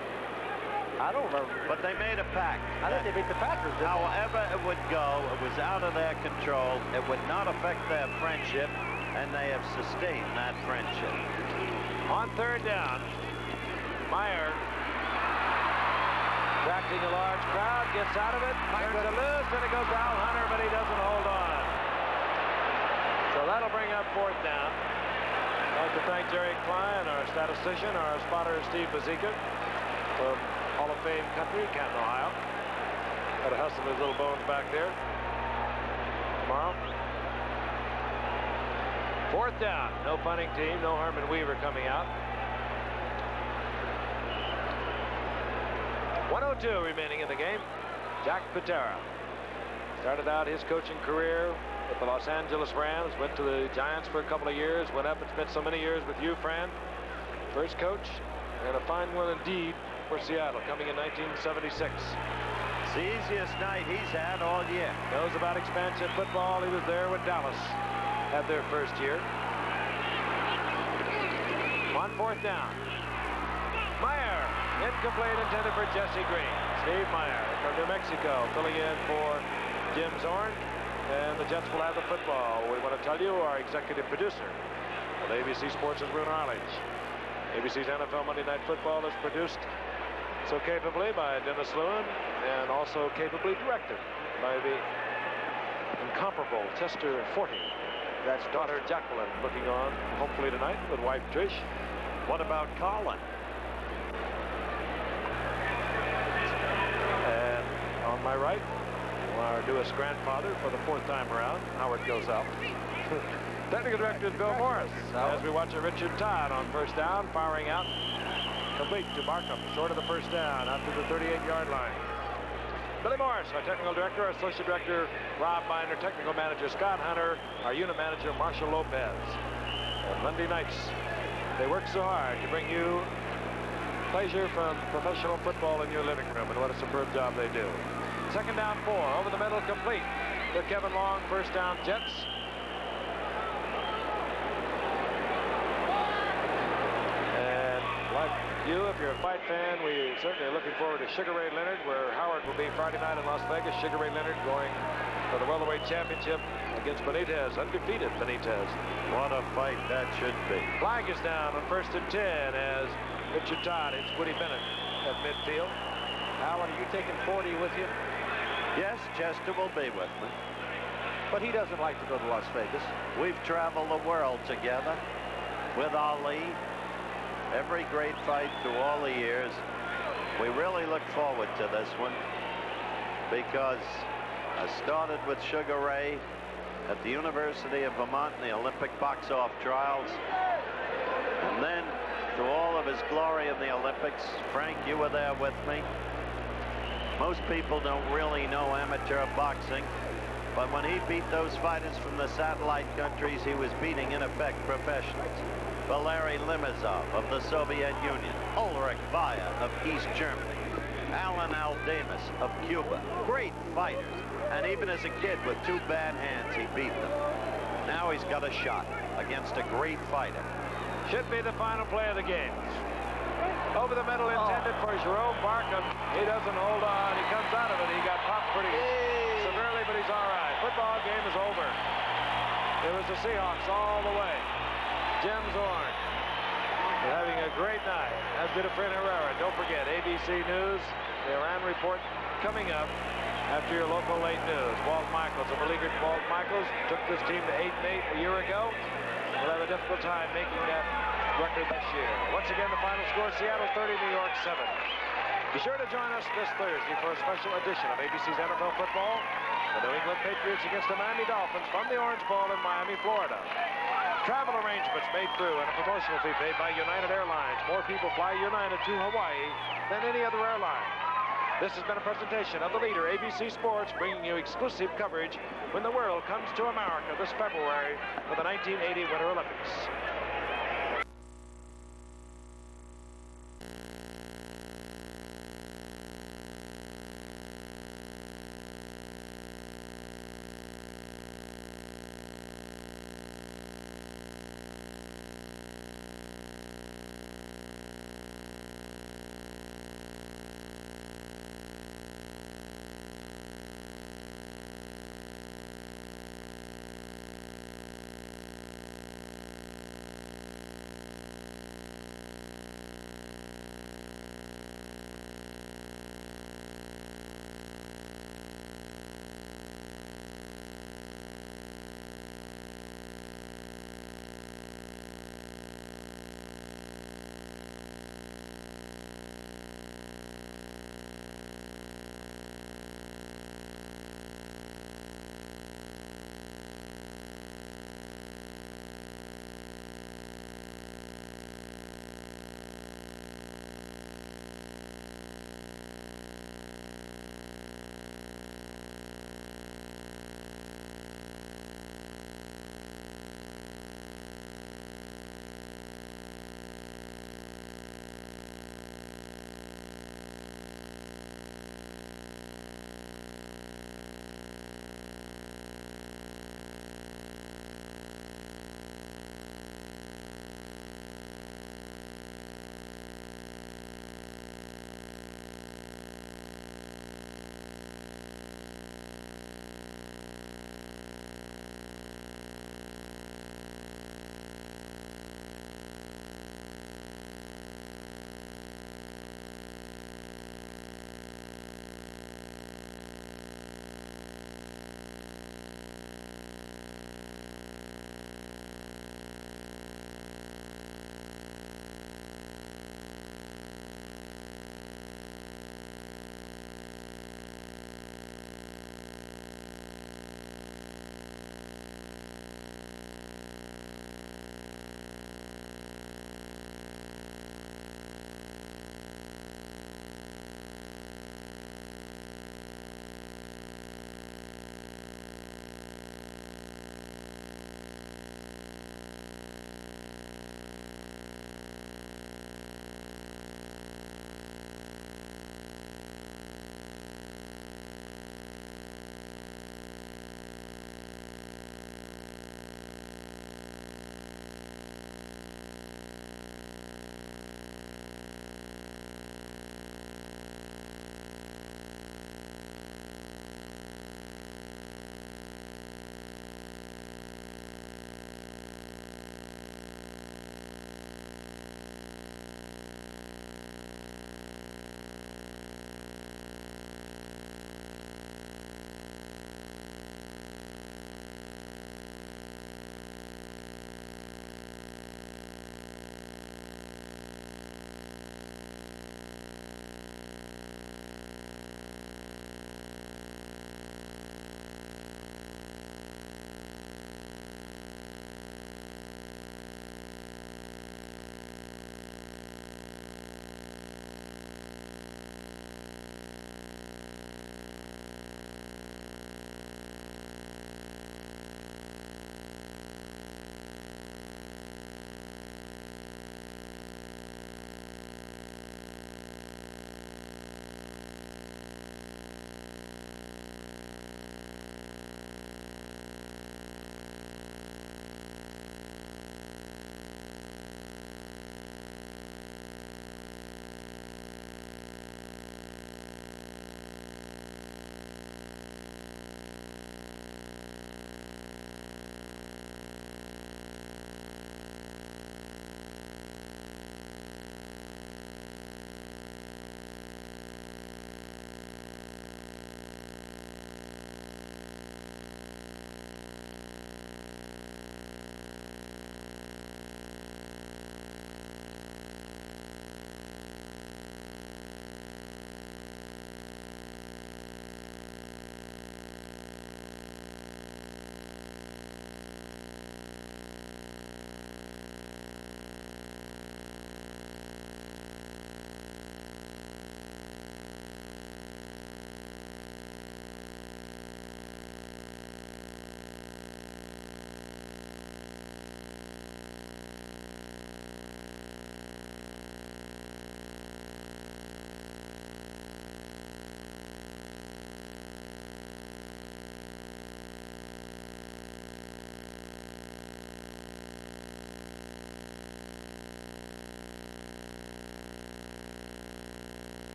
I don't remember. But they made a pact. I think they beat the Packers, didn't However it would go, it was out of their control. It would not affect their friendship, and they have sustained that friendship. On 3rd down, Meyer, attracting a large crowd, gets out of it, turns it loose, and it goes to Al Hunter, but he doesn't hold on. So that'll bring up 4th down. I'd like to thank Jerry Klein, our statistician, our spotter Steve Bazika from Hall of Fame country, Canton, Ohio. Got to hustle his little bones back there tomorrow. 4th down, no punting team, no Herman Weaver coming out. 1:02 remaining in the game. Jack Patera started out his coaching career with the Los Angeles Rams, went to the Giants for a couple of years, went up and spent so many years with you, Fran. First coach, and a fine one indeed for Seattle, coming in 1976. It's the easiest night he's had all year. Knows about expansion football. He was there when Dallas had their first year. On 4th down. Meyer, incomplete, intended for Jesse Green. Steve Meyer from New Mexico, filling in for Jim Zorn. And the Jets will have the football. We want to tell you our executive producer of ABC Sports is Bruno Arledge. ABC's NFL Monday Night Football is produced so capably by Dennis Lewin and also capably directed by the incomparable Chester Forty. That's daughter Jacqueline looking on, hopefully tonight, with wife Trish. What about Colin? And on my right, our newest grandfather for the 4th time around, Howard goes out. Technical director is Bill Morris. As we watch Richard Todd on 1st down, firing out, complete to Markham, short of the 1st down, out to the 38-yard line. Billy Morris, our technical director, our associate director, Rob Miner, technical manager, Scott Hunter, our unit manager, Marshall Lopez. And Monday nights, they work so hard to bring you pleasure from professional football in your living room, and what a superb job they do. 2nd down 4, over the middle, complete. to Kevin Long, first down Jets. And like you, if you're a fight fan, we certainly are looking forward to Sugar Ray Leonard, where Howard will be Friday night in Las Vegas. Sugar Ray Leonard going for the welterweight championship against Benitez, undefeated Benitez. What a fight that should be. Flag is down on 1st and 10 as Richard Todd hits Woody Bennett at midfield. Howard, are you taking 40 with you? Yes, Chester will be with me. But he doesn't like to go to Las Vegas. We've traveled the world together with Ali. Every great fight through all the years. We really look forward to this one because I started with Sugar Ray at the University of Vermont in the Olympic box-off trials. And then through all of his glory in the Olympics, Frank, you were there with me. Most people don't really know amateur boxing, but when he beat those fighters from the satellite countries, he was beating, in effect, professionals. Valery Limazov of the Soviet Union, Ulrich Bayer of East Germany, Alan Aldamus of Cuba. Great fighters, and even as a kid with 2 bad hands, he beat them. Now he's got a shot against a great fighter. Should be the final play of the game. Over the middle intended for Jerome Barkham. He doesn't hold on. He comes out of it. He got popped pretty severely, but he's all right. Football game is over. It was the Seahawks all the way. Jim Zorn is having a great night, as did Efrain Herrera. Don't forget, ABC News, the Iran report coming up after your local late news. Walt Michaels, a beleaguered Walt Michaels, took this team to 8-8 a year ago. We'll have a difficult time making that record this year. Once again, the final score, Seattle 30, New York 7. Be sure to join us this Thursday for a special edition of ABC's NFL Football. The New England Patriots against the Miami Dolphins from the Orange Bowl in Miami, Florida. Travel arrangements made through and a promotional fee paid by United Airlines. More people fly United to Hawaii than any other airline. This has been a presentation of the leader, ABC Sports, bringing you exclusive coverage when the world comes to America this February for the 1980 Winter Olympics.